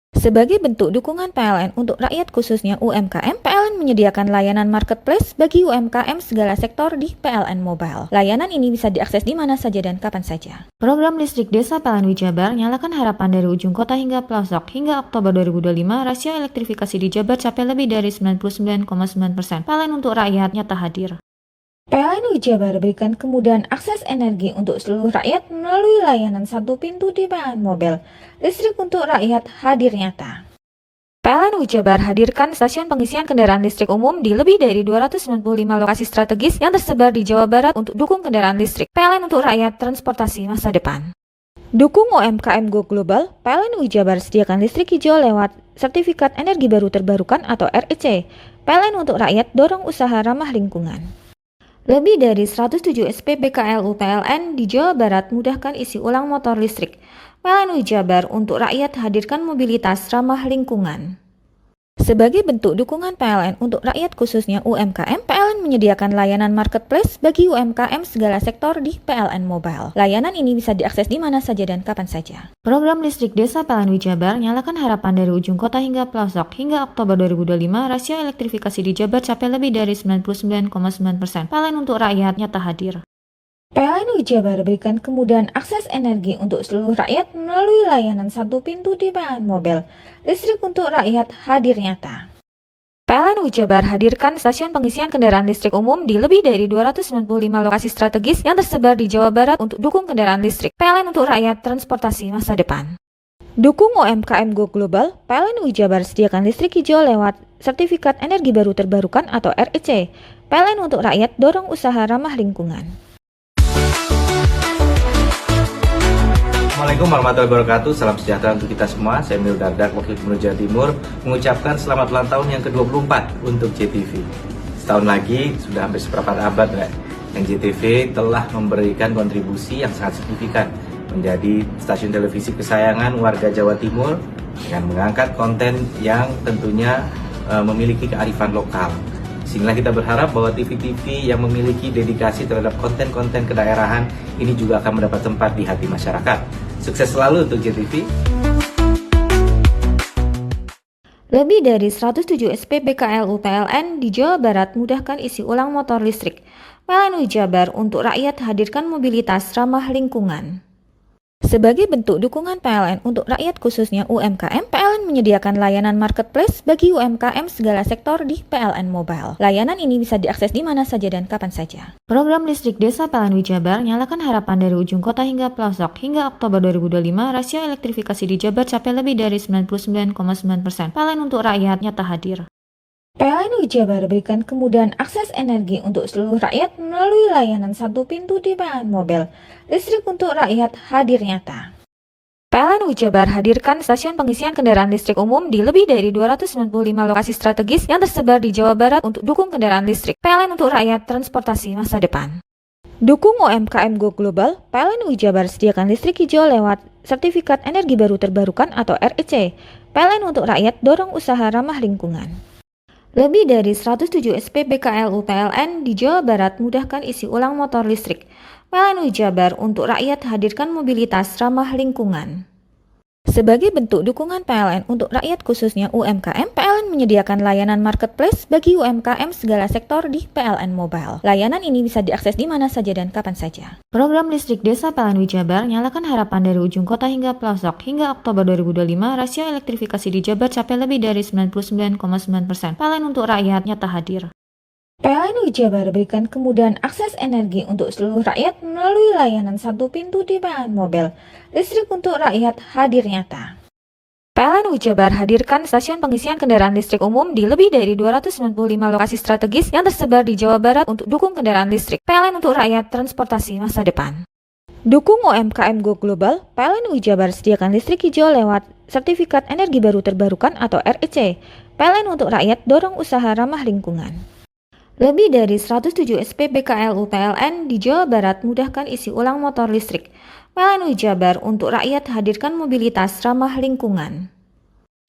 D: Sebagai bentuk dukungan PLN untuk rakyat khususnya UMKM, PLN menyediakan layanan marketplace bagi UMKM segala sektor di PLN Mobile. Layanan ini bisa diakses di mana saja dan kapan saja. Program listrik desa PLN Jabar nyalakan harapan dari ujung kota hingga pelosok. Hingga Oktober 2025, rasio elektrifikasi di Jabar capai lebih dari 99,9%. PLN untuk rakyat nyata hadir. PLN Jabar berikan kemudahan akses energi untuk seluruh rakyat melalui layanan satu pintu di PLN Mobile. Listrik untuk rakyat hadir nyata. PLN Jabar hadirkan stasiun pengisian kendaraan listrik umum di lebih dari 295 lokasi strategis yang tersebar di Jawa Barat untuk dukung kendaraan listrik. PLN untuk rakyat transportasi masa depan. Dukung UMKM Go Global, PLN Jabar sediakan listrik hijau lewat Sertifikat Energi Baru Terbarukan atau REC. PLN untuk rakyat dorong usaha ramah lingkungan. Lebih dari 107 SPB KLU PLN di Jawa Barat mudahkan isi ulang motor listrik. PLN Jabar untuk rakyat hadirkan mobilitas ramah lingkungan. Sebagai bentuk dukungan PLN untuk rakyat khususnya UMKM, PLN menyediakan layanan marketplace bagi UMKM segala sektor di PLN Mobile. Layanan ini bisa diakses di mana saja dan kapan saja. Program listrik desa PLN Jabar nyalakan harapan dari ujung kota hingga pelosok. Hingga Oktober 2025, rasio elektrifikasi di Jabar capai lebih dari 99,9%. PLN untuk rakyat nyata hadir. PLN Jabar berikan kemudahan akses energi untuk seluruh rakyat melalui layanan satu pintu di PLN Mobile. Listrik untuk rakyat hadir nyata. PLN Jabar hadirkan stasiun pengisian kendaraan listrik umum di lebih dari 295 lokasi strategis yang tersebar di Jawa Barat untuk dukung kendaraan listrik. PLN untuk rakyat transportasi masa depan. Dukung UMKM Go Global, PLN Jabar sediakan listrik hijau lewat Sertifikat Energi Baru Terbarukan atau REC. PLN untuk rakyat dorong usaha ramah lingkungan.
E: Assalamualaikum warahmatullahi wabarakatuh. Salam sejahtera untuk kita semua. Saya Emil Dardak, Wakil Gubernur Jawa Timur, mengucapkan selamat ulang tahun yang ke-24 untuk JTV. Setahun lagi, sudah hampir seperempat abad, yang JTV telah memberikan kontribusi yang sangat signifikan menjadi stasiun televisi kesayangan warga Jawa Timur dengan mengangkat konten yang tentunya memiliki kearifan lokal. Sehingga kita berharap bahwa TV-TV yang memiliki dedikasi terhadap konten-konten kedaerahan ini juga akan mendapat tempat di hati masyarakat. Sukses selalu untuk JTV.
D: Lebih dari 107 SPBKLU PLN di Jawa Barat mudahkan isi ulang motor listrik. PLN Jabar untuk rakyat hadirkan mobilitas ramah lingkungan. Sebagai bentuk dukungan PLN untuk rakyat khususnya UMKM, PLN menyediakan layanan marketplace bagi UMKM segala sektor di PLN Mobile. Layanan ini bisa diakses di mana saja dan kapan saja. Program listrik desa PLN Jabar nyalakan harapan dari ujung kota hingga pelosok. Hingga Oktober 2025, rasio elektrifikasi di Jabar capai lebih dari 99,9%. PLN untuk rakyat nyata hadir. PLN Jabar berikan kemudahan akses energi untuk seluruh rakyat melalui layanan satu pintu di PLN Mobile. Listrik untuk rakyat hadir nyata. PLN Jabar hadirkan stasiun pengisian kendaraan listrik umum di lebih dari 295 lokasi strategis yang tersebar di Jawa Barat untuk dukung kendaraan listrik. PLN untuk rakyat transportasi masa depan. Dukung UMKM Go Global, PLN Jabar sediakan listrik hijau lewat Sertifikat Energi Baru Terbarukan atau REC. PLN untuk rakyat dorong usaha ramah lingkungan. Lebih dari 107 SPBKLU PLN di Jawa Barat mudahkan isi ulang motor listrik. PLN Jabar untuk rakyat hadirkan mobilitas ramah lingkungan. Sebagai bentuk dukungan PLN untuk rakyat khususnya UMKM, PLN menyediakan layanan marketplace bagi UMKM segala sektor di PLN Mobile. Layanan ini bisa diakses di mana saja dan kapan saja. Program listrik desa PLN Jabar nyalakan harapan dari ujung kota hingga pelosok. Hingga Oktober 2025, rasio elektrifikasi di Jabar capai lebih dari 99,9%. PLN untuk rakyat nyata hadir. PLN Jabar berikan kemudahan akses energi untuk seluruh rakyat melalui layanan satu pintu di PLN Mobile. Listrik untuk rakyat hadir nyata. PLN Jabar hadirkan stasiun pengisian kendaraan listrik umum di lebih dari 295 lokasi strategis yang tersebar di Jawa Barat untuk dukung kendaraan listrik. PLN untuk rakyat transportasi masa depan. Dukung UMKM Go Global, PLN Jabar sediakan listrik hijau lewat Sertifikat Energi Baru Terbarukan atau REC. PLN untuk rakyat dorong usaha ramah lingkungan. Lebih dari 107 SPBKLU PLN di Jawa Barat mudahkan isi ulang motor listrik. PLN Jabar untuk rakyat hadirkan mobilitas ramah lingkungan.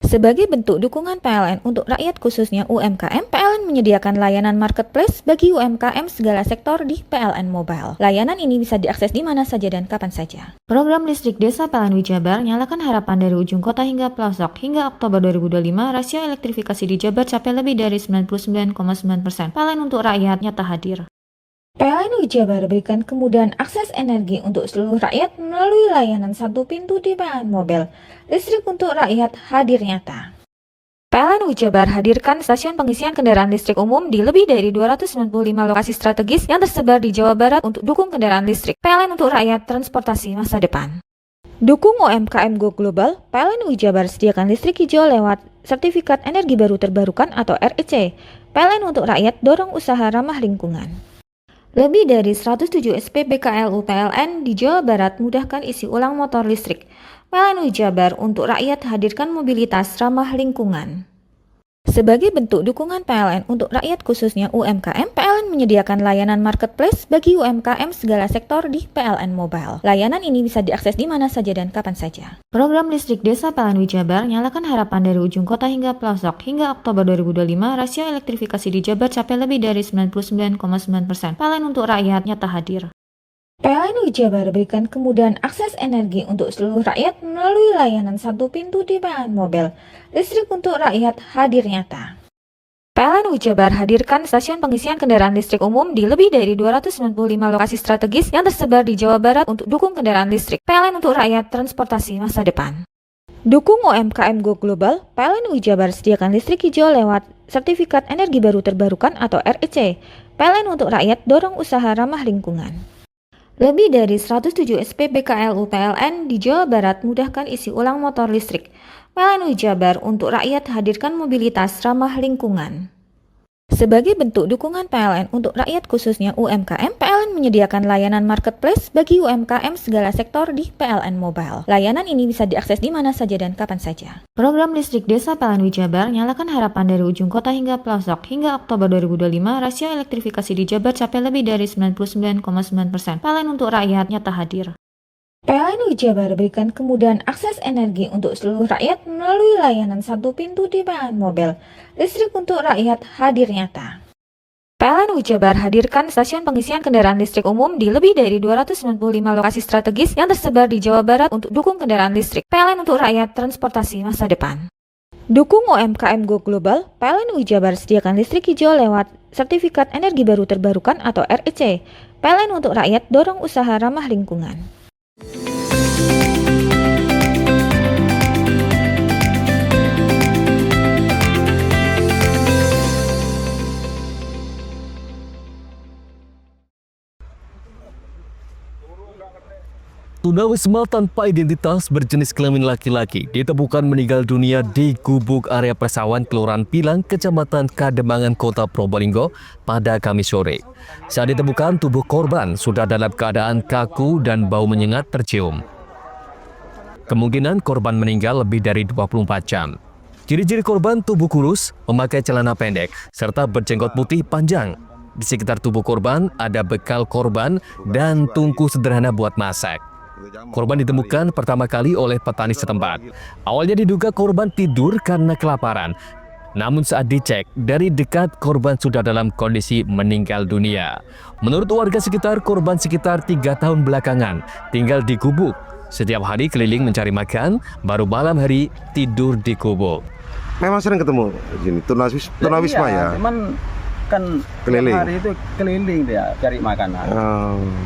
D: Sebagai bentuk dukungan PLN untuk rakyat khususnya UMKM, PLN menyediakan layanan marketplace bagi UMKM segala sektor di PLN Mobile. Layanan ini bisa diakses di mana saja dan kapan saja. Program listrik desa PLN Jabar nyalakan harapan dari ujung kota hingga pelosok. Hingga Oktober 2025, rasio elektrifikasi di Jabar capai lebih dari 99,9%. PLN untuk rakyat nyata hadir. PLN Jabar berikan kemudahan akses energi untuk seluruh rakyat melalui layanan satu pintu di PLN Mobile. Listrik untuk rakyat hadir nyata. PLN Jabar hadirkan stasiun pengisian kendaraan listrik umum di lebih dari 295 lokasi strategis yang tersebar di Jawa Barat untuk dukung kendaraan listrik. PLN untuk rakyat transportasi masa depan. Dukung UMKM Go Global, PLN Jabar sediakan listrik hijau lewat Sertifikat Energi Baru Terbarukan atau REC. PLN untuk rakyat dorong usaha ramah lingkungan. Lebih dari 107 SPBKLU PLN di Jawa Barat mudahkan isi ulang motor listrik. PLN Jabar untuk rakyat hadirkan mobilitas ramah lingkungan. Sebagai bentuk dukungan PLN untuk rakyat khususnya UMKM, PLN menyediakan layanan marketplace bagi UMKM segala sektor di PLN Mobile. Layanan ini bisa diakses di mana saja dan kapan saja. Program listrik Desa PLN Jabar nyalakan harapan dari ujung kota hingga pelosok. Hingga Oktober 2025, rasio elektrifikasi di Jabar capai lebih dari 99,9%. PLN untuk rakyat nyata hadir. PLN Jabar berikan kemudahan akses energi untuk seluruh rakyat melalui layanan satu pintu di PLN Mobile. Listrik untuk rakyat hadir nyata. PLN Jabar hadirkan stasiun pengisian kendaraan listrik umum di lebih dari 295 lokasi strategis yang tersebar di Jawa Barat untuk dukung kendaraan listrik. PLN untuk rakyat transportasi masa depan. Dukung UMKM Go Global, PLN Jabar sediakan listrik hijau lewat Sertifikat Energi Baru Terbarukan atau REC. PLN untuk rakyat dorong usaha ramah lingkungan. Lebih dari 107 SP BKLU PLN di Jawa Barat mudahkan isi ulang motor listrik. PLN Jabar untuk rakyat hadirkan mobilitas ramah lingkungan. Sebagai bentuk dukungan PLN untuk rakyat khususnya UMKM, PLN menyediakan layanan marketplace bagi UMKM segala sektor di PLN Mobile. Layanan ini bisa diakses di mana saja dan kapan saja. Program listrik Desa PLN Jabar nyalakan harapan dari ujung kota hingga pelosok. Hingga Oktober 2025, rasio elektrifikasi di Jabar capai lebih dari 99,9%. PLN untuk rakyat nyata hadir. PLN Jabar berikan kemudahan akses energi untuk seluruh rakyat melalui layanan satu pintu di PLN Mobile. Listrik untuk rakyat hadir nyata. PLN Jabar hadirkan stasiun pengisian kendaraan listrik umum di lebih dari 295 lokasi strategis yang tersebar di Jawa Barat untuk dukung kendaraan listrik. PLN untuk rakyat transportasi masa depan. Dukung UMKM Go Global, PLN Jabar sediakan listrik hijau lewat Sertifikat Energi Baru Terbarukan atau REC. PLN untuk rakyat dorong usaha ramah lingkungan.
A: Tunawisma tanpa identitas berjenis kelamin laki-laki ditemukan meninggal dunia di gubuk area persawahan Kelurahan Pilang, Kecamatan Kademangan, Kota Probolinggo pada Kamis sore. Saat ditemukan, tubuh korban sudah dalam keadaan kaku dan bau menyengat tercium. Kemungkinan korban meninggal lebih dari 24 jam. Ciri-ciri korban tubuh kurus, memakai celana pendek, serta berjenggot putih panjang. Di sekitar tubuh korban ada bekal korban dan tungku sederhana buat masak. Korban ditemukan pertama kali oleh petani setempat. Awalnya diduga korban tidur karena kelaparan. Namun saat dicek, dari dekat korban sudah dalam kondisi meninggal dunia. Menurut warga sekitar, korban sekitar 3 tahun belakangan tinggal di gubuk. Setiap hari keliling mencari makan, baru malam hari tidur di gubuk.
Q: Memang sering ketemu gini, tunawisma ya?
R: Cuman kan
Q: keliling.
R: hari itu keliling dia cari makanan.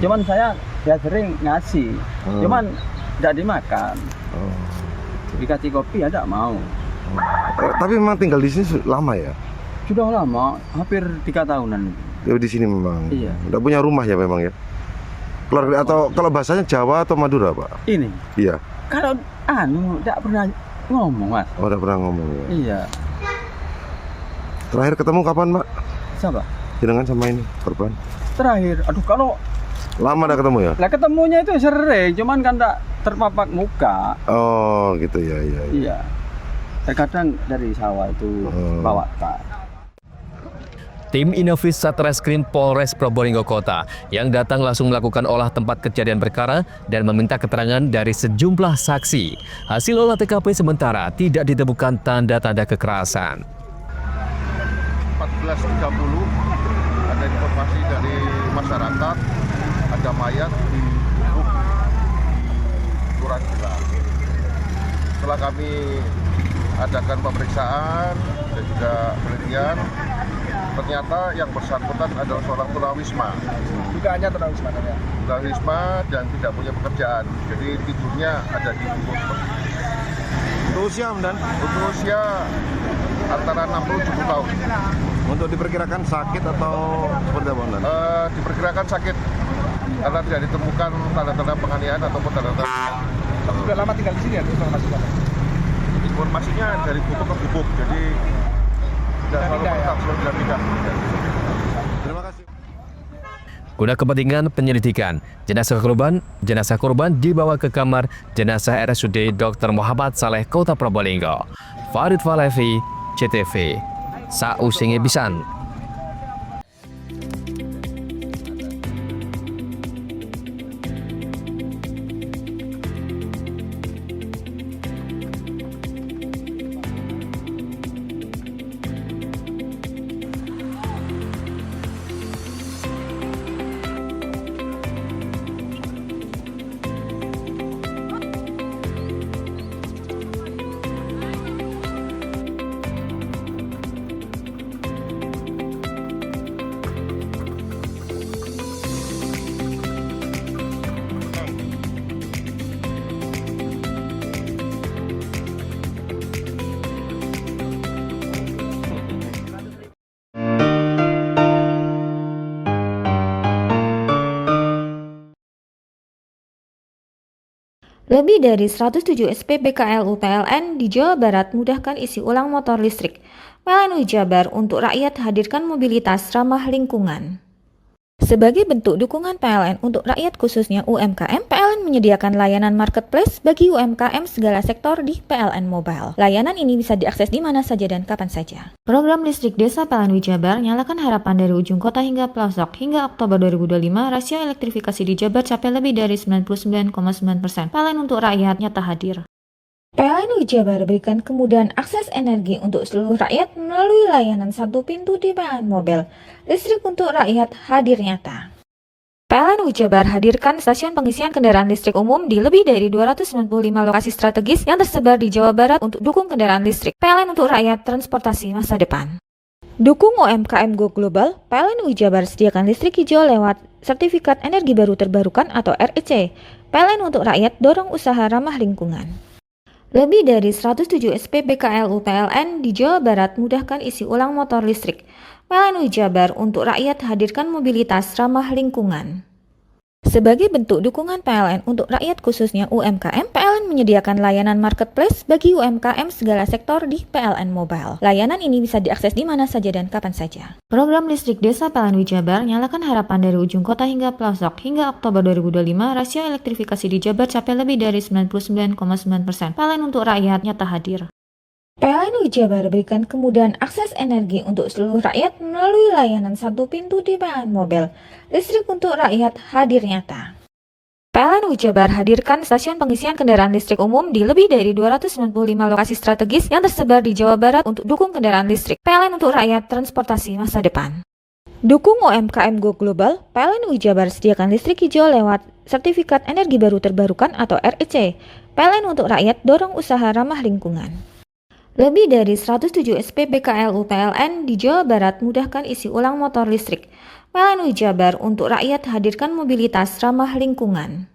R: Cuman saya sering ngasih, cuman tidak dimakan. Dikasih kopi ya tidak mau.
Q: Tapi memang tinggal di sini lama ya?
R: Sudah lama, hampir 3 tahunan.
Q: Di sini memang.
R: Iya.
Q: Udah punya rumah ya memang ya? Keluarga atau kalau bahasanya Jawa atau Madura, Pak?
R: Ini.
Q: Iya.
R: Kalau tidak pernah ngomong, Mas.
Q: Oh, udah pernah ngomong ya?
R: Iya.
Q: Terakhir ketemu kapan, Pak?
R: Siapa?
Q: Jenengan sama ini korban.
R: Terakhir, aduh kalau
Q: lama udah ketemu ya?
R: Lah ketemunya itu sering, cuman kan tak terpapak muka.
Q: Oh, gitu ya, iya.
R: Iya. Terkadang dari sawah itu bawa tas.
A: Tim Inafis Satreskrim Polres Probolinggo Kota yang datang langsung melakukan olah tempat kejadian perkara dan meminta keterangan dari sejumlah saksi. Hasil olah TKP sementara tidak ditemukan tanda-tanda kekerasan.
S: 14.30 ada informasi dari masyarakat ada mayat di gubuk Kelurahan Pilang. Setelah kami adakan pemeriksaan dan juga penelitian, ternyata yang bersangkutan adalah seorang tunawisma.
R: Dugaannya tunawisma ya?
S: Tunawisma dan tidak punya pekerjaan. Jadi tidurnya ada di gubuk.
Q: Untuk usia, Dan?
S: Untuk usia antara 60-70 tahun.
Q: Untuk diperkirakan sakit atau seperti apa, Dan?
S: Diperkirakan sakit karena tidak ditemukan tanda-tanda penganiayaan ataupun tanda-tanda.
R: Sudah lama tinggal di sini ya informasinya?
S: Informasinya dari gubuk ke gubuk, jadi tidak selalu tetap selalu pindah.
Q: Terima kasih.
A: Guna kepentingan penyelidikan, jenazah korban dibawa ke kamar jenazah RSUD Dr. Muhammad Saleh Kota Probolinggo. Farid Falevi, CTV. sausinge pisan.
D: Lebih dari 107 SPBKLU PLN di Jawa Barat mudahkan isi ulang motor listrik. PLN Jabar untuk rakyat hadirkan mobilitas ramah lingkungan. Sebagai bentuk dukungan PLN untuk rakyat khususnya UMKM, PLN menyediakan layanan marketplace bagi UMKM segala sektor di PLN Mobile. Layanan ini bisa diakses di mana saja dan kapan saja. Program listrik desa PLN Jabar nyalakan harapan dari ujung kota hingga pelosok. Hingga Oktober 2025, rasio elektrifikasi di Jabar capai lebih dari 99,9%. PLN untuk rakyat nyata hadir. PLN Jabar berikan kemudahan akses energi untuk seluruh rakyat melalui layanan satu pintu di PLN Mobile. Listrik untuk rakyat hadir nyata. PLN Jabar hadirkan stasiun pengisian kendaraan listrik umum di lebih dari 295 lokasi strategis yang tersebar di Jawa Barat untuk dukung kendaraan listrik. PLN untuk rakyat transportasi masa depan. Dukung UMKM Go Global, PLN Jabar sediakan listrik hijau lewat Sertifikat Energi Baru Terbarukan atau REC. PLN untuk rakyat dorong usaha ramah lingkungan. Lebih dari 107 SPBKLU PLN di Jawa Barat mudahkan isi ulang motor listrik. PLN Jabar untuk rakyat hadirkan mobilitas ramah lingkungan. Sebagai bentuk dukungan PLN untuk rakyat khususnya UMKM, PLN menyediakan layanan marketplace bagi UMKM segala sektor di PLN Mobile. Layanan ini bisa diakses di mana saja dan kapan saja. Program listrik desa PLN Jabar nyalakan harapan dari ujung kota hingga pelosok. Hingga Oktober 2025, rasio elektrifikasi di Jabar capai lebih dari 99,9%. PLN untuk rakyat nyata hadir. PLN Jabar berikan kemudahan akses energi untuk seluruh rakyat melalui layanan satu pintu di PLN Mobile. Listrik untuk rakyat hadir nyata. PLN Jabar hadirkan stasiun pengisian kendaraan listrik umum di lebih dari 295 lokasi strategis yang tersebar di Jawa Barat untuk dukung kendaraan listrik. PLN untuk rakyat transportasi masa depan. Dukung UMKM Go Global, PLN Jabar sediakan listrik hijau lewat Sertifikat Energi Baru Terbarukan atau REC. PLN untuk rakyat dorong usaha ramah lingkungan. Lebih dari 107 SPBKLU PLN di Jawa Barat mudahkan isi ulang motor listrik. PLN Jabar untuk rakyat hadirkan mobilitas ramah lingkungan.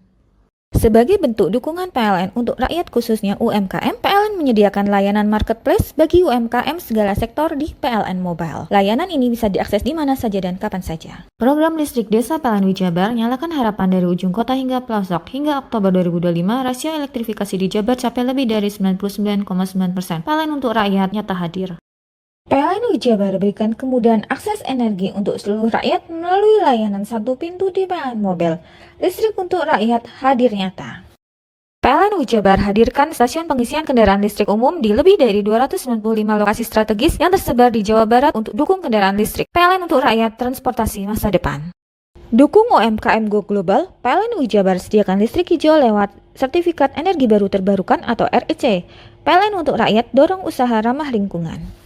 D: Sebagai bentuk dukungan PLN untuk rakyat khususnya UMKM, PLN menyediakan layanan marketplace bagi UMKM segala sektor di PLN Mobile. Layanan ini bisa diakses di mana saja dan kapan saja. Program listrik desa PLN Jabar nyalakan harapan dari ujung kota hingga pelosok. Hingga Oktober 2025, rasio elektrifikasi di Jabar capai lebih dari 99,9%. PLN untuk rakyat nyata hadir. PLN Jabar berikan kemudahan akses energi untuk seluruh rakyat melalui layanan satu pintu di PLN Mobile. Listrik untuk rakyat hadir nyata. PLN Jabar hadirkan stasiun pengisian kendaraan listrik umum di lebih dari 295 lokasi strategis yang tersebar di Jawa Barat untuk dukung kendaraan listrik. PLN untuk rakyat transportasi masa depan. Dukung UMKM Go Global, PLN Jabar sediakan listrik hijau lewat Sertifikat Energi Baru Terbarukan atau REC. PLN untuk rakyat dorong usaha ramah lingkungan.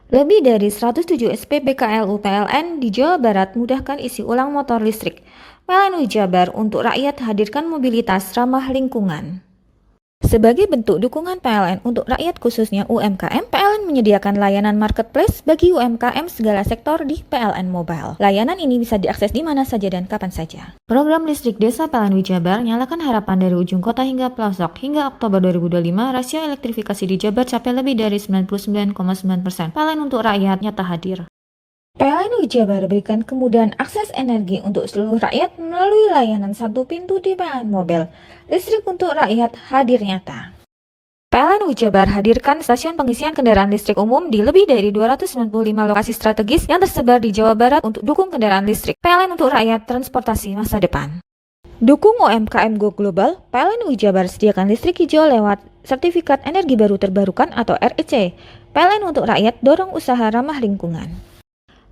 D: Lebih dari 107 SPBKLU PLN di Jawa Barat mudahkan isi ulang motor listrik. PLN Jabar untuk rakyat hadirkan mobilitas ramah lingkungan. Sebagai bentuk dukungan PLN untuk rakyat khususnya UMKM, PLN menyediakan layanan marketplace bagi UMKM segala sektor di PLN Mobile. Layanan ini bisa diakses di mana saja dan kapan saja. Program listrik desa PLN Jabar nyalakan harapan dari ujung kota hingga pelosok. Hingga Oktober 2025, rasio elektrifikasi di Jabar capai lebih dari 99,9%. PLN untuk rakyat nyata hadir. PLN Jabar berikan kemudahan akses energi untuk seluruh rakyat melalui layanan satu pintu di PLN Mobile. Listrik untuk rakyat hadir nyata. PLN Jabar hadirkan stasiun pengisian kendaraan listrik umum di lebih dari 295 lokasi strategis yang tersebar di Jawa Barat untuk dukung kendaraan listrik. PLN untuk rakyat transportasi masa depan. Dukung UMKM Go Global, PLN Jabar sediakan listrik hijau lewat Sertifikat Energi Baru Terbarukan atau REC. PLN untuk rakyat dorong usaha ramah lingkungan.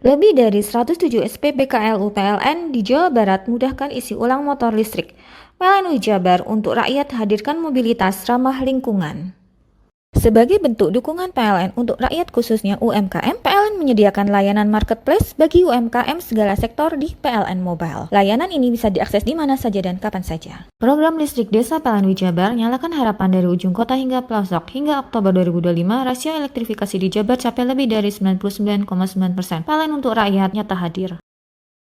D: Lebih dari 107 SPB KLU PLN di Jawa Barat mudahkan isi ulang motor listrik. PLN Jabar untuk rakyat hadirkan mobilitas ramah lingkungan. Sebagai bentuk dukungan PLN untuk rakyat khususnya UMKM, PLN menyediakan layanan marketplace bagi UMKM segala sektor di PLN Mobile. Layanan ini bisa diakses di mana saja dan kapan saja. Program listrik desa PLN Jabar nyalakan harapan dari ujung kota hingga pelosok. Hingga Oktober 2025, rasio elektrifikasi di Jabar capai lebih dari 99,9%. PLN untuk rakyat nyata hadir.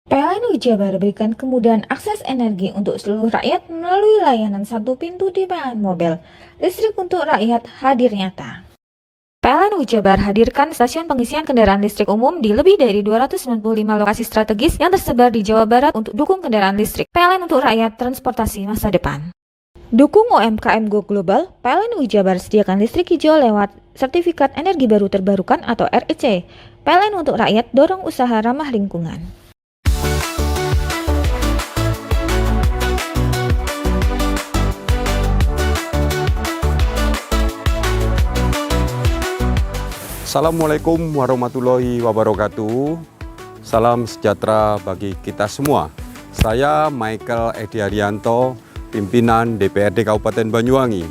D: PLN Jabar berikan kemudahan akses energi untuk seluruh rakyat melalui layanan satu pintu di PLN Mobile. Listrik untuk rakyat hadir nyata. PLN Jabar hadirkan stasiun pengisian kendaraan listrik umum di lebih dari 295 lokasi strategis yang tersebar di Jawa Barat untuk dukung kendaraan listrik. PLN untuk rakyat transportasi masa depan. Dukung UMKM Go Global, PLN Jabar sediakan listrik hijau lewat Sertifikat Energi Baru Terbarukan atau REC. PLN untuk rakyat dorong usaha ramah lingkungan.
F: Assalamualaikum warahmatullahi wabarakatuh. Salam sejahtera bagi kita semua. Saya Michael Edi Haryanto, pimpinan DPRD Kabupaten Banyuwangi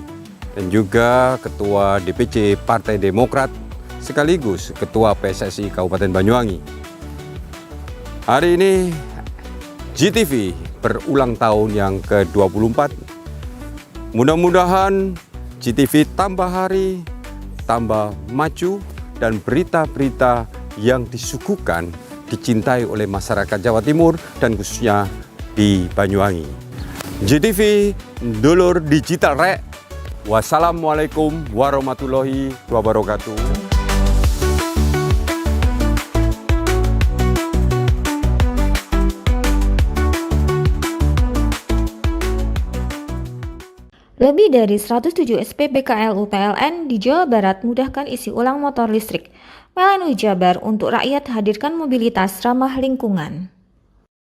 F: dan juga Ketua DPC Partai Demokrat sekaligus Ketua PSSI Kabupaten Banyuwangi. Hari ini GTV berulang tahun yang ke-24. Mudah-mudahan GTV tambah hari, tambah maju, dan berita-berita yang disuguhkan dicintai oleh masyarakat Jawa Timur dan khususnya di Banyuwangi. GTV dulur digital rek. Wassalamualaikum warahmatullahi wabarakatuh.
D: Lebih dari 107 SPB KLU PLN di Jawa Barat mudahkan isi ulang motor listrik. PLN Jabar untuk rakyat hadirkan mobilitas ramah lingkungan.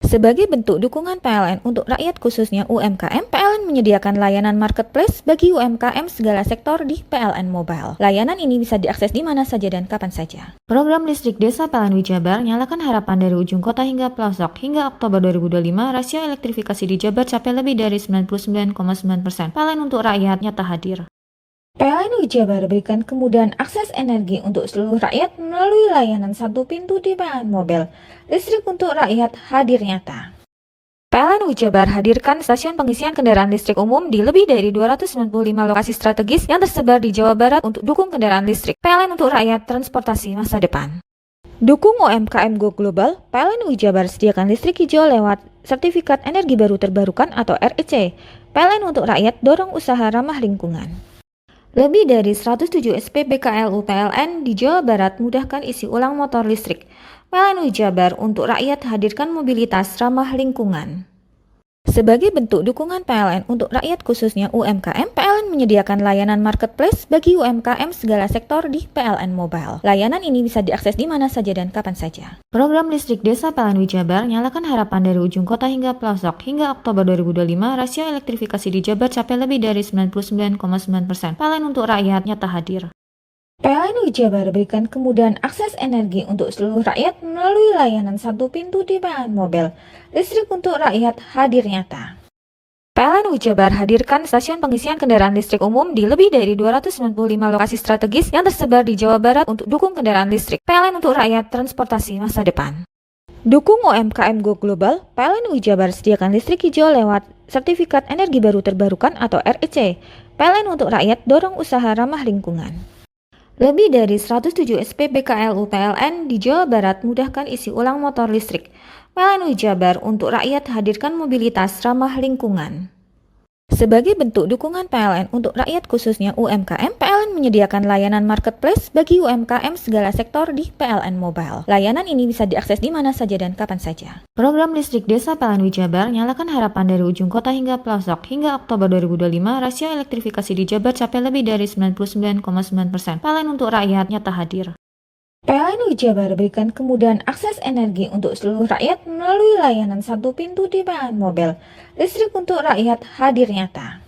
D: Sebagai bentuk dukungan PLN untuk rakyat khususnya UMKM, PLN menyediakan layanan marketplace bagi UMKM segala sektor di PLN Mobile. Layanan ini bisa diakses di mana saja dan kapan saja. Program listrik desa PLN Jabar nyalakan harapan dari ujung kota hingga pelosok. Hingga Oktober 2025, rasio elektrifikasi di Jabar capai lebih dari 99,9%. PLN untuk rakyat nyata hadir. PLN Jabar berikan kemudahan akses energi untuk seluruh rakyat melalui layanan satu pintu di PLN Mobile. Listrik untuk rakyat hadir nyata. PLN Jabar hadirkan stasiun pengisian kendaraan listrik umum di lebih dari 295 lokasi strategis yang tersebar di Jawa Barat untuk dukung kendaraan listrik. PLN untuk rakyat transportasi masa depan. Dukung UMKM Go Global, PLN Jabar sediakan listrik hijau lewat Sertifikat Energi Baru Terbarukan atau REC. PLN untuk rakyat dorong usaha ramah lingkungan. Lebih dari 107 SPB KLU PLN di Jawa Barat mudahkan isi ulang motor listrik. PLN Jabar untuk rakyat hadirkan mobilitas ramah lingkungan. Sebagai bentuk dukungan PLN untuk rakyat khususnya UMKM, PLN menyediakan layanan marketplace bagi UMKM segala sektor di PLN Mobile. Layanan ini bisa diakses di mana saja dan kapan saja. Program listrik desa PLN Jabar nyalakan harapan dari ujung kota hingga pelosok. Hingga Oktober 2025, rasio elektrifikasi di Jabar capai lebih dari 99,9%. PLN untuk rakyat nyata hadir. PLN Jabar berikan kemudahan akses energi untuk seluruh rakyat melalui layanan satu pintu di PLN Mobile. Listrik untuk rakyat hadir nyata. PLN Jabar hadirkan stasiun pengisian kendaraan listrik umum di lebih dari 295 lokasi strategis yang tersebar di Jawa Barat untuk dukung kendaraan listrik. PLN untuk rakyat transportasi masa depan. Dukung UMKM Go Global, PLN Jabar sediakan listrik hijau lewat Sertifikat Energi Baru Terbarukan atau REC. PLN untuk rakyat dorong usaha ramah lingkungan. Lebih dari 107 SPB KLU PLN di Jawa Barat mudahkan isi ulang motor listrik. PLN Jabar untuk rakyat hadirkan mobilitas ramah lingkungan. Sebagai bentuk dukungan PLN untuk rakyat khususnya UMKM, PLN menyediakan layanan marketplace bagi UMKM segala sektor di PLN Mobile. Layanan ini bisa diakses di mana saja dan kapan saja. Program listrik desa PLN Jabar nyalakan harapan dari ujung kota hingga pelosok. Hingga Oktober 2025, rasio elektrifikasi di Jabar capai lebih dari 99,9%. PLN untuk rakyat nyata hadir. PLN Jabar berikan kemudahan akses energi untuk seluruh rakyat melalui layanan satu pintu di PLN Mobile. Listrik untuk rakyat hadir nyata.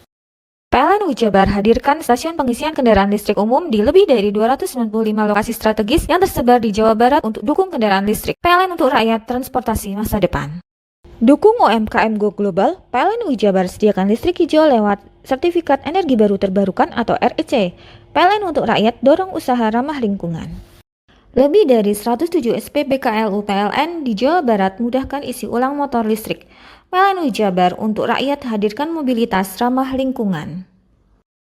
D: PLN Jabar hadirkan stasiun pengisian kendaraan listrik umum di lebih dari 295 lokasi strategis yang tersebar di Jawa Barat untuk dukung kendaraan listrik. PLN untuk rakyat, transportasi masa depan. Dukung UMKM Go Global, PLN Jabar sediakan listrik hijau lewat Sertifikat Energi Baru Terbarukan atau REC. PLN untuk rakyat, dorong usaha ramah lingkungan. Lebih dari 107 SPBKLU PLN di Jawa Barat mudahkan isi ulang motor listrik. PLN Jabar untuk rakyat hadirkan mobilitas ramah lingkungan.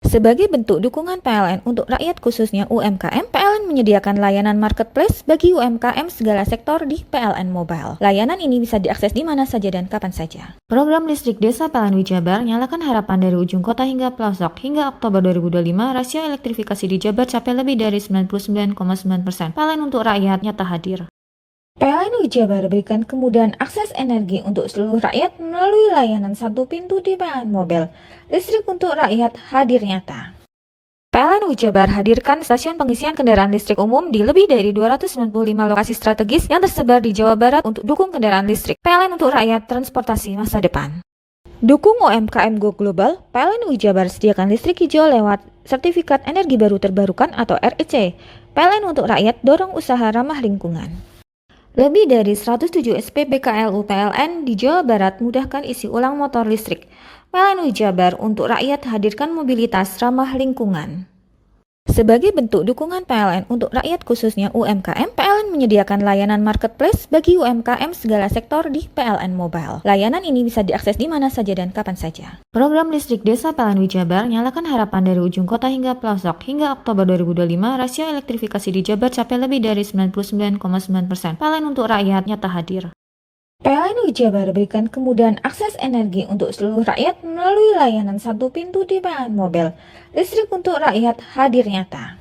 D: Sebagai bentuk dukungan PLN untuk rakyat khususnya UMKM, PLN menyediakan layanan marketplace bagi UMKM segala sektor di PLN Mobile. Layanan ini bisa diakses di mana saja dan kapan saja. Program listrik desa PLN Jabar nyalakan harapan dari ujung kota hingga pelosok. Hingga Oktober 2025, rasio elektrifikasi di Jabar capai lebih dari 99,9%. PLN untuk rakyat nyata hadir. PLN Jabar berikan kemudahan akses energi untuk seluruh rakyat melalui layanan satu pintu di PLN Mobile. Listrik untuk rakyat hadir nyata. PLN Jabar hadirkan stasiun pengisian kendaraan listrik umum di lebih dari 295 lokasi strategis yang tersebar di Jawa Barat untuk dukung kendaraan listrik. PLN untuk rakyat, transportasi masa depan. Dukung UMKM Go Global, PLN Jabar sediakan listrik hijau lewat Sertifikat Energi Baru Terbarukan atau REC. PLN untuk rakyat, dorong usaha ramah lingkungan. Lebih dari 107 SPBKLU PLN di Jawa Barat mudahkan isi ulang motor listrik. PLN Jabar untuk rakyat hadirkan mobilitas ramah lingkungan. Sebagai bentuk dukungan PLN untuk rakyat khususnya UMKM, PLN menyediakan layanan marketplace bagi UMKM segala sektor di PLN Mobile. Layanan ini bisa diakses di mana saja dan kapan saja. Program listrik desa PLN Jabar nyalakan harapan dari ujung kota hingga pelosok. Hingga Oktober 2025, rasio elektrifikasi di Jabar capai lebih dari 99,9%. PLN untuk rakyat nyata hadir. PLN Jabar berikan kemudahan akses energi untuk seluruh rakyat melalui layanan satu pintu di PLN Mobile. Listrik untuk rakyat hadir nyata.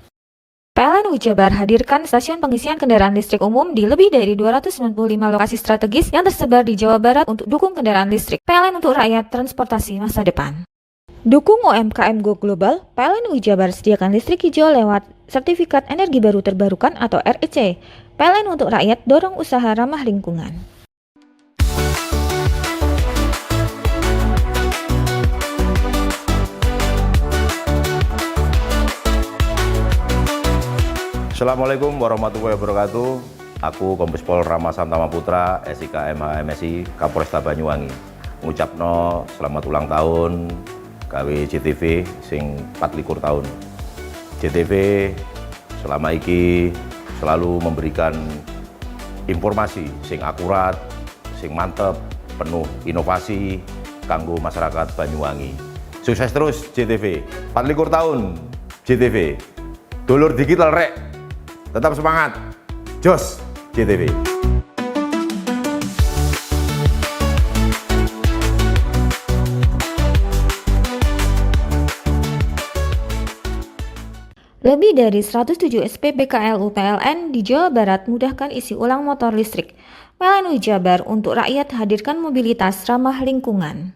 D: PLN Jabar hadirkan stasiun pengisian kendaraan listrik umum di lebih dari 295 lokasi strategis yang tersebar di Jawa Barat untuk dukung kendaraan listrik. PLN untuk rakyat, transportasi masa depan. Dukung UMKM Go Global, PLN Jabar sediakan listrik hijau lewat Sertifikat Energi Baru Terbarukan atau REC. PLN untuk rakyat, dorong usaha ramah lingkungan.
L: Assalamualaikum warahmatullahi wabarakatuh. Aku Kombes Pol Rama Samtama Putra, SIK MHMSI, Kapolresta Banyuwangi. Ngucapno selamat ulang tahun gawe JTV sing 24 tahun. JTV selama iki selalu memberikan informasi sing akurat, sing mantep, penuh inovasi kanggo masyarakat Banyuwangi. Sukses terus JTV. 24 tahun JTV. Dulur digital rek. Tetap semangat, jos JTV.
D: Lebih dari 107 SPBKLU PLN di Jawa Barat mudahkan isi ulang motor listrik. PLN Jabar untuk rakyat hadirkan mobilitas ramah lingkungan.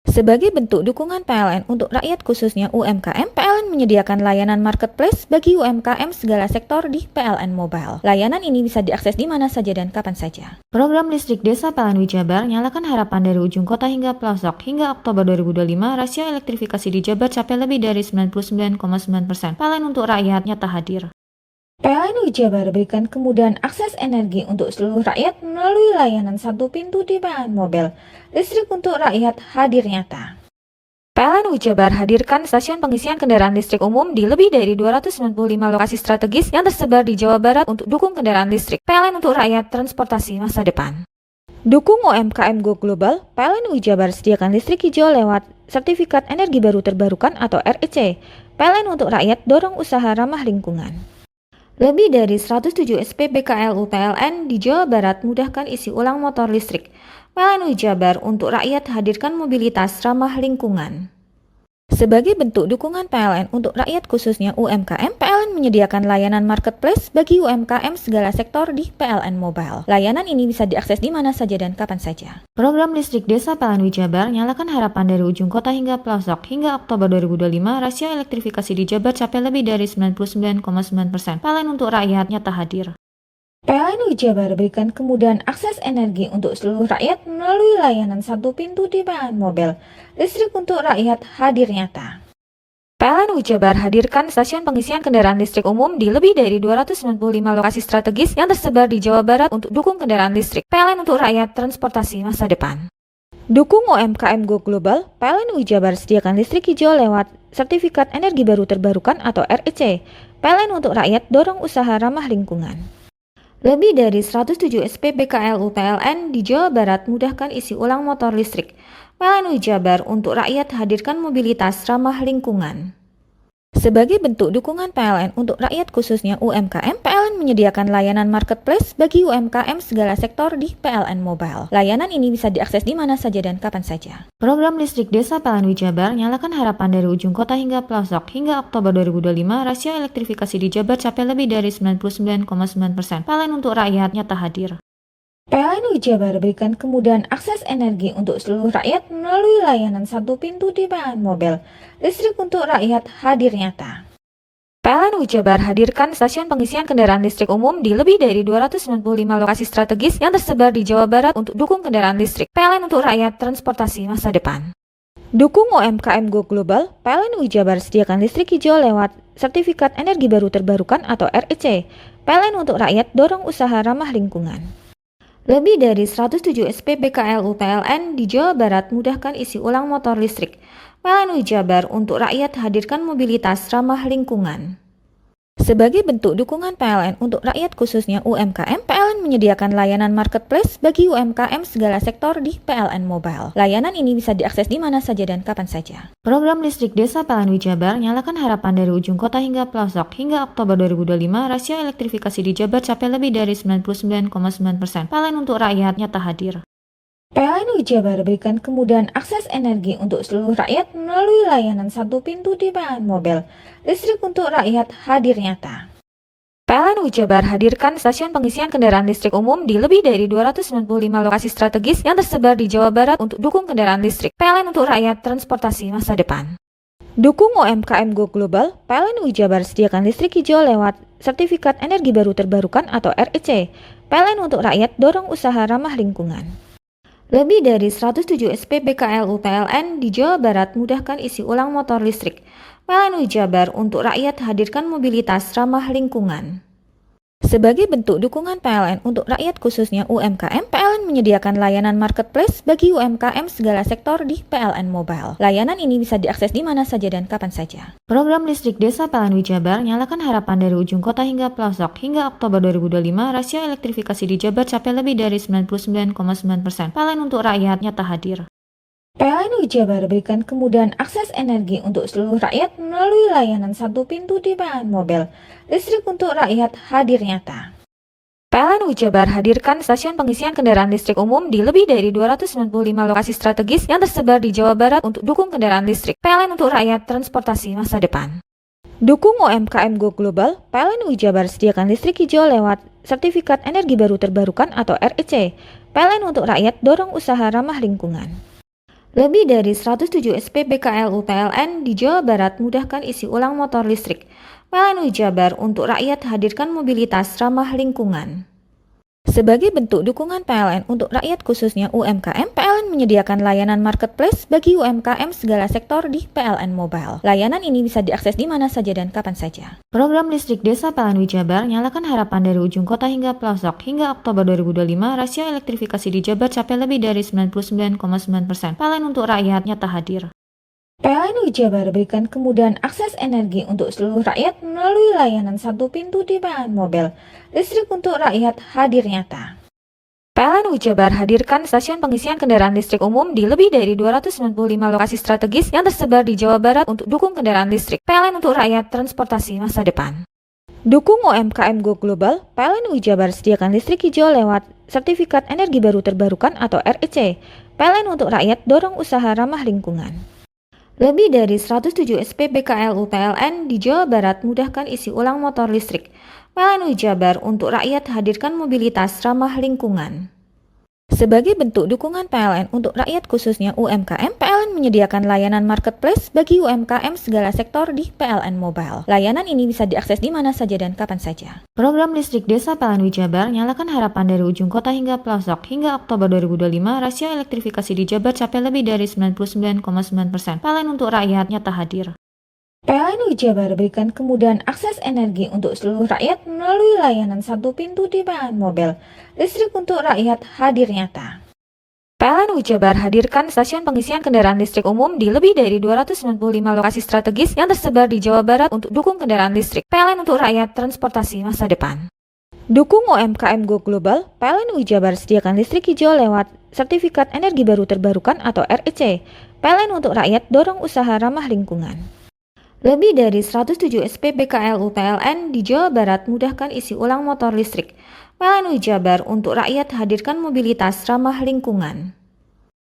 D: Sebagai bentuk dukungan PLN untuk rakyat khususnya UMKM, PLN menyediakan layanan marketplace bagi UMKM segala sektor di PLN Mobile. Layanan ini bisa diakses di mana saja dan kapan saja. Program listrik desa PLN Jabar nyalakan harapan dari ujung kota hingga pelosok. Hingga Oktober 2025, rasio elektrifikasi di Jabar capai lebih dari 99,9%. PLN untuk rakyat nyata hadir. PLN Jabar berikan kemudahan akses energi untuk seluruh rakyat melalui layanan satu pintu di PLN Mobile. Listrik untuk rakyat hadir nyata. PLN Jabar hadirkan stasiun pengisian kendaraan listrik umum di lebih dari 295 lokasi strategis yang tersebar di Jawa Barat untuk dukung kendaraan listrik. PLN untuk rakyat, transportasi masa depan. Dukung UMKM Go Global, PLN Jabar sediakan listrik hijau lewat Sertifikat Energi Baru Terbarukan atau REC. PLN untuk rakyat, dorong usaha ramah lingkungan. Lebih dari 107 SPBKLU PLN di Jawa Barat mudahkan isi ulang motor listrik. PLN Jabar untuk rakyat hadirkan mobilitas ramah lingkungan. Sebagai bentuk dukungan PLN untuk rakyat khususnya UMKM, PLN menyediakan layanan marketplace bagi UMKM segala sektor di PLN Mobile. Layanan ini bisa diakses di mana saja dan kapan saja. Program listrik desa PLN Jabar nyalakan harapan dari ujung kota hingga pelosok. Hingga Oktober 2025, rasio elektrifikasi di Jabar capai lebih dari 99,9%. PLN untuk rakyat nyata hadir. PLN Jabar berikan kemudahan akses energi untuk seluruh rakyat melalui layanan satu pintu di PLN Mobile. Listrik untuk rakyat hadir nyata. PLN Jabar hadirkan stasiun pengisian kendaraan listrik umum di lebih dari 295 lokasi strategis yang tersebar di Jawa Barat untuk dukung kendaraan listrik. PLN untuk rakyat, transportasi masa depan. Dukung UMKM Go Global, PLN Jabar sediakan listrik hijau lewat Sertifikat Energi Baru Terbarukan atau REC. PLN untuk rakyat, dorong usaha ramah lingkungan. Lebih dari 107 SPBKLU PLN di Jawa Barat mudahkan isi ulang motor listrik. PLN Jabar untuk rakyat hadirkan mobilitas ramah lingkungan. Sebagai bentuk dukungan PLN untuk rakyat khususnya UMKM, PLN menyediakan layanan marketplace bagi UMKM segala sektor di PLN Mobile. Layanan ini bisa diakses di mana saja dan kapan saja. Program listrik desa PLN Jabar nyalakan harapan dari ujung kota hingga pelosok. Hingga Oktober 2025, rasio elektrifikasi di Jabar capai lebih dari 99,9%. PLN untuk rakyat nyata hadir. PLN Jabar berikan kemudahan akses energi untuk seluruh rakyat melalui layanan satu pintu di PLN Mobile. Listrik untuk rakyat hadir nyata. PLN Jabar hadirkan stasiun pengisian kendaraan listrik umum di lebih dari 295 lokasi strategis yang tersebar di Jawa Barat untuk dukung kendaraan listrik. PLN untuk rakyat, transportasi masa depan. Dukung UMKM Go Global, PLN Jabar sediakan listrik hijau lewat Sertifikat Energi Baru Terbarukan atau REC. PLN untuk rakyat, dorong usaha ramah lingkungan. Lebih dari 107 SPBKLU PLN di Jawa Barat mudahkan isi ulang motor listrik. PLN Jabar untuk rakyat hadirkan mobilitas ramah lingkungan. Sebagai bentuk dukungan PLN untuk rakyat khususnya UMKM, PLN menyediakan layanan marketplace bagi UMKM segala sektor di PLN Mobile. Layanan ini bisa diakses di mana saja dan kapan saja. Program listrik desa PLN Jabar nyalakan harapan dari ujung kota hingga pelosok. Hingga Oktober 2025, rasio elektrifikasi di Jabar capai lebih dari 99,9%. PLN untuk rakyat nyata hadir. PLN Jabar berikan kemudahan akses energi untuk seluruh rakyat melalui layanan satu pintu di PLN Mobile. Listrik untuk rakyat hadir nyata. PLN Jabar hadirkan stasiun pengisian kendaraan listrik umum di lebih dari 295 lokasi strategis yang tersebar di Jawa Barat untuk dukung kendaraan listrik. PLN untuk rakyat, transportasi masa depan. Dukung UMKM Go Global, PLN Jabar sediakan listrik hijau lewat Sertifikat Energi Baru Terbarukan atau REC. PLN untuk rakyat, dorong usaha ramah lingkungan. Lebih dari 107 SPBKLU PLN di Jawa Barat mudahkan isi ulang motor listrik. PLN Jabar untuk rakyat hadirkan mobilitas ramah lingkungan. Sebagai bentuk dukungan PLN untuk rakyat khususnya UMKM, PLN menyediakan layanan marketplace bagi UMKM segala sektor di PLN Mobile. Layanan ini bisa diakses di mana saja dan kapan saja. Program listrik desa PLN Jabar nyalakan harapan dari ujung kota hingga pelosok. Hingga Oktober 2025, rasio elektrifikasi di Jabar capai lebih dari 99,9%. PLN untuk rakyat nyata hadir. PLN Jabar berikan kemudahan akses energi untuk seluruh rakyat melalui layanan satu pintu di PLN Mobile. Listrik untuk rakyat hadir nyata. PLN Jabar hadirkan stasiun pengisian kendaraan listrik umum di lebih dari 295 lokasi strategis yang tersebar di Jawa Barat untuk dukung kendaraan listrik. PLN untuk rakyat, transportasi masa depan. Dukung UMKM Go Global, PLN Jabar sediakan listrik hijau lewat Sertifikat Energi Baru Terbarukan atau REC. PLN untuk rakyat, dorong usaha ramah lingkungan. Lebih dari 107 SPBKLU PLN di Jawa Barat mudahkan isi ulang motor listrik. PLN Jabar untuk rakyat hadirkan mobilitas ramah lingkungan. Sebagai bentuk dukungan PLN untuk rakyat khususnya UMKM, PLN menyediakan layanan marketplace bagi UMKM segala sektor di PLN Mobile. Layanan ini bisa diakses di mana saja dan kapan saja. Program listrik desa PLN Jabar nyalakan harapan dari ujung kota hingga pelosok. Hingga Oktober 2025, rasio elektrifikasi di Jabar capai lebih dari 99,9%. PLN untuk rakyat nyata hadir. PLN Jabar berikan kemudahan akses energi untuk seluruh rakyat melalui layanan satu pintu di PLN Mobile. Listrik untuk rakyat hadir nyata. PLN Jabar hadirkan stasiun pengisian kendaraan listrik umum di lebih dari 295 lokasi strategis yang tersebar di Jawa Barat untuk dukung kendaraan listrik. PLN untuk rakyat, transportasi masa depan. Dukung UMKM Go Global, PLN Jabar sediakan listrik hijau lewat Sertifikat Energi Baru Terbarukan atau REC. PLN untuk rakyat, dorong usaha ramah lingkungan. Lebih dari 107 SPBKLU PLN di Jawa Barat mudahkan isi ulang motor listrik. PLN Jabar untuk rakyat hadirkan mobilitas ramah lingkungan. Sebagai bentuk dukungan PLN untuk rakyat khususnya UMKM, PLN menyediakan layanan marketplace bagi UMKM segala sektor di PLN Mobile. Layanan ini bisa diakses di mana saja dan kapan saja. Program listrik desa PLN Jabar nyalakan harapan dari ujung kota hingga pelosok. Hingga Oktober 2025, rasio elektrifikasi di Jabar capai lebih dari 99,9%. PLN untuk rakyat nyata hadir. PLN UI Jabar berikan kemudahan akses energi untuk seluruh rakyat melalui layanan satu pintu di PLN Mobile. Listrik untuk rakyat hadir nyata. PLN UI Jabar hadirkan stasiun pengisian kendaraan listrik umum di lebih dari 295 lokasi strategis yang tersebar di Jawa Barat untuk dukung kendaraan listrik. PLN untuk rakyat transportasi masa depan. Dukung UMKM Go Global, PLN UI Jabar sediakan listrik hijau lewat Sertifikat Energi Baru Terbarukan atau REC. PLN untuk rakyat dorong usaha ramah lingkungan. Lebih dari 107 SPBKLU PLN di Jawa Barat mudahkan isi ulang motor listrik. PLN UI Jabar untuk rakyat hadirkan mobilitas ramah lingkungan.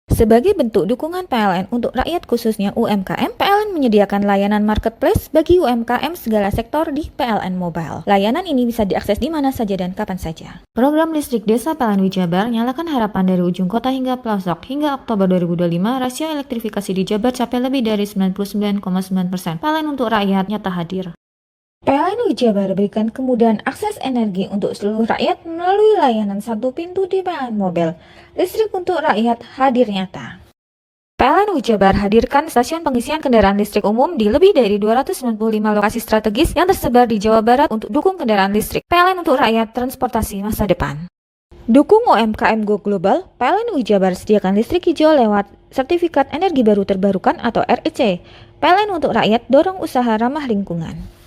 D: Sebagai bentuk dukungan PLN untuk rakyat khususnya UMKM, PLN menyediakan layanan marketplace bagi UMKM segala sektor di PLN Mobile. Layanan ini bisa diakses di mana saja dan kapan saja. Program listrik desa PLN UI Jabar nyalakan harapan dari ujung kota hingga pelosok. Hingga Oktober 2025, rasio elektrifikasi di Jabar capai lebih dari 99,9%. PLN untuk rakyat nyata hadir. PLN UI Jabar berikan kemudahan akses energi untuk seluruh rakyat melalui layanan satu pintu di PLN Mobile. Listrik untuk rakyat hadir nyata. PLN UI Jabar hadirkan stasiun pengisian kendaraan listrik umum di lebih dari 295 lokasi strategis yang tersebar di Jawa Barat untuk dukung kendaraan listrik. PLN untuk rakyat transportasi masa depan. Dukung UMKM Go Global, PLN UI Jabar sediakan listrik hijau lewat Sertifikat Energi Baru Terbarukan atau REC. PLN untuk rakyat dorong usaha ramah lingkungan.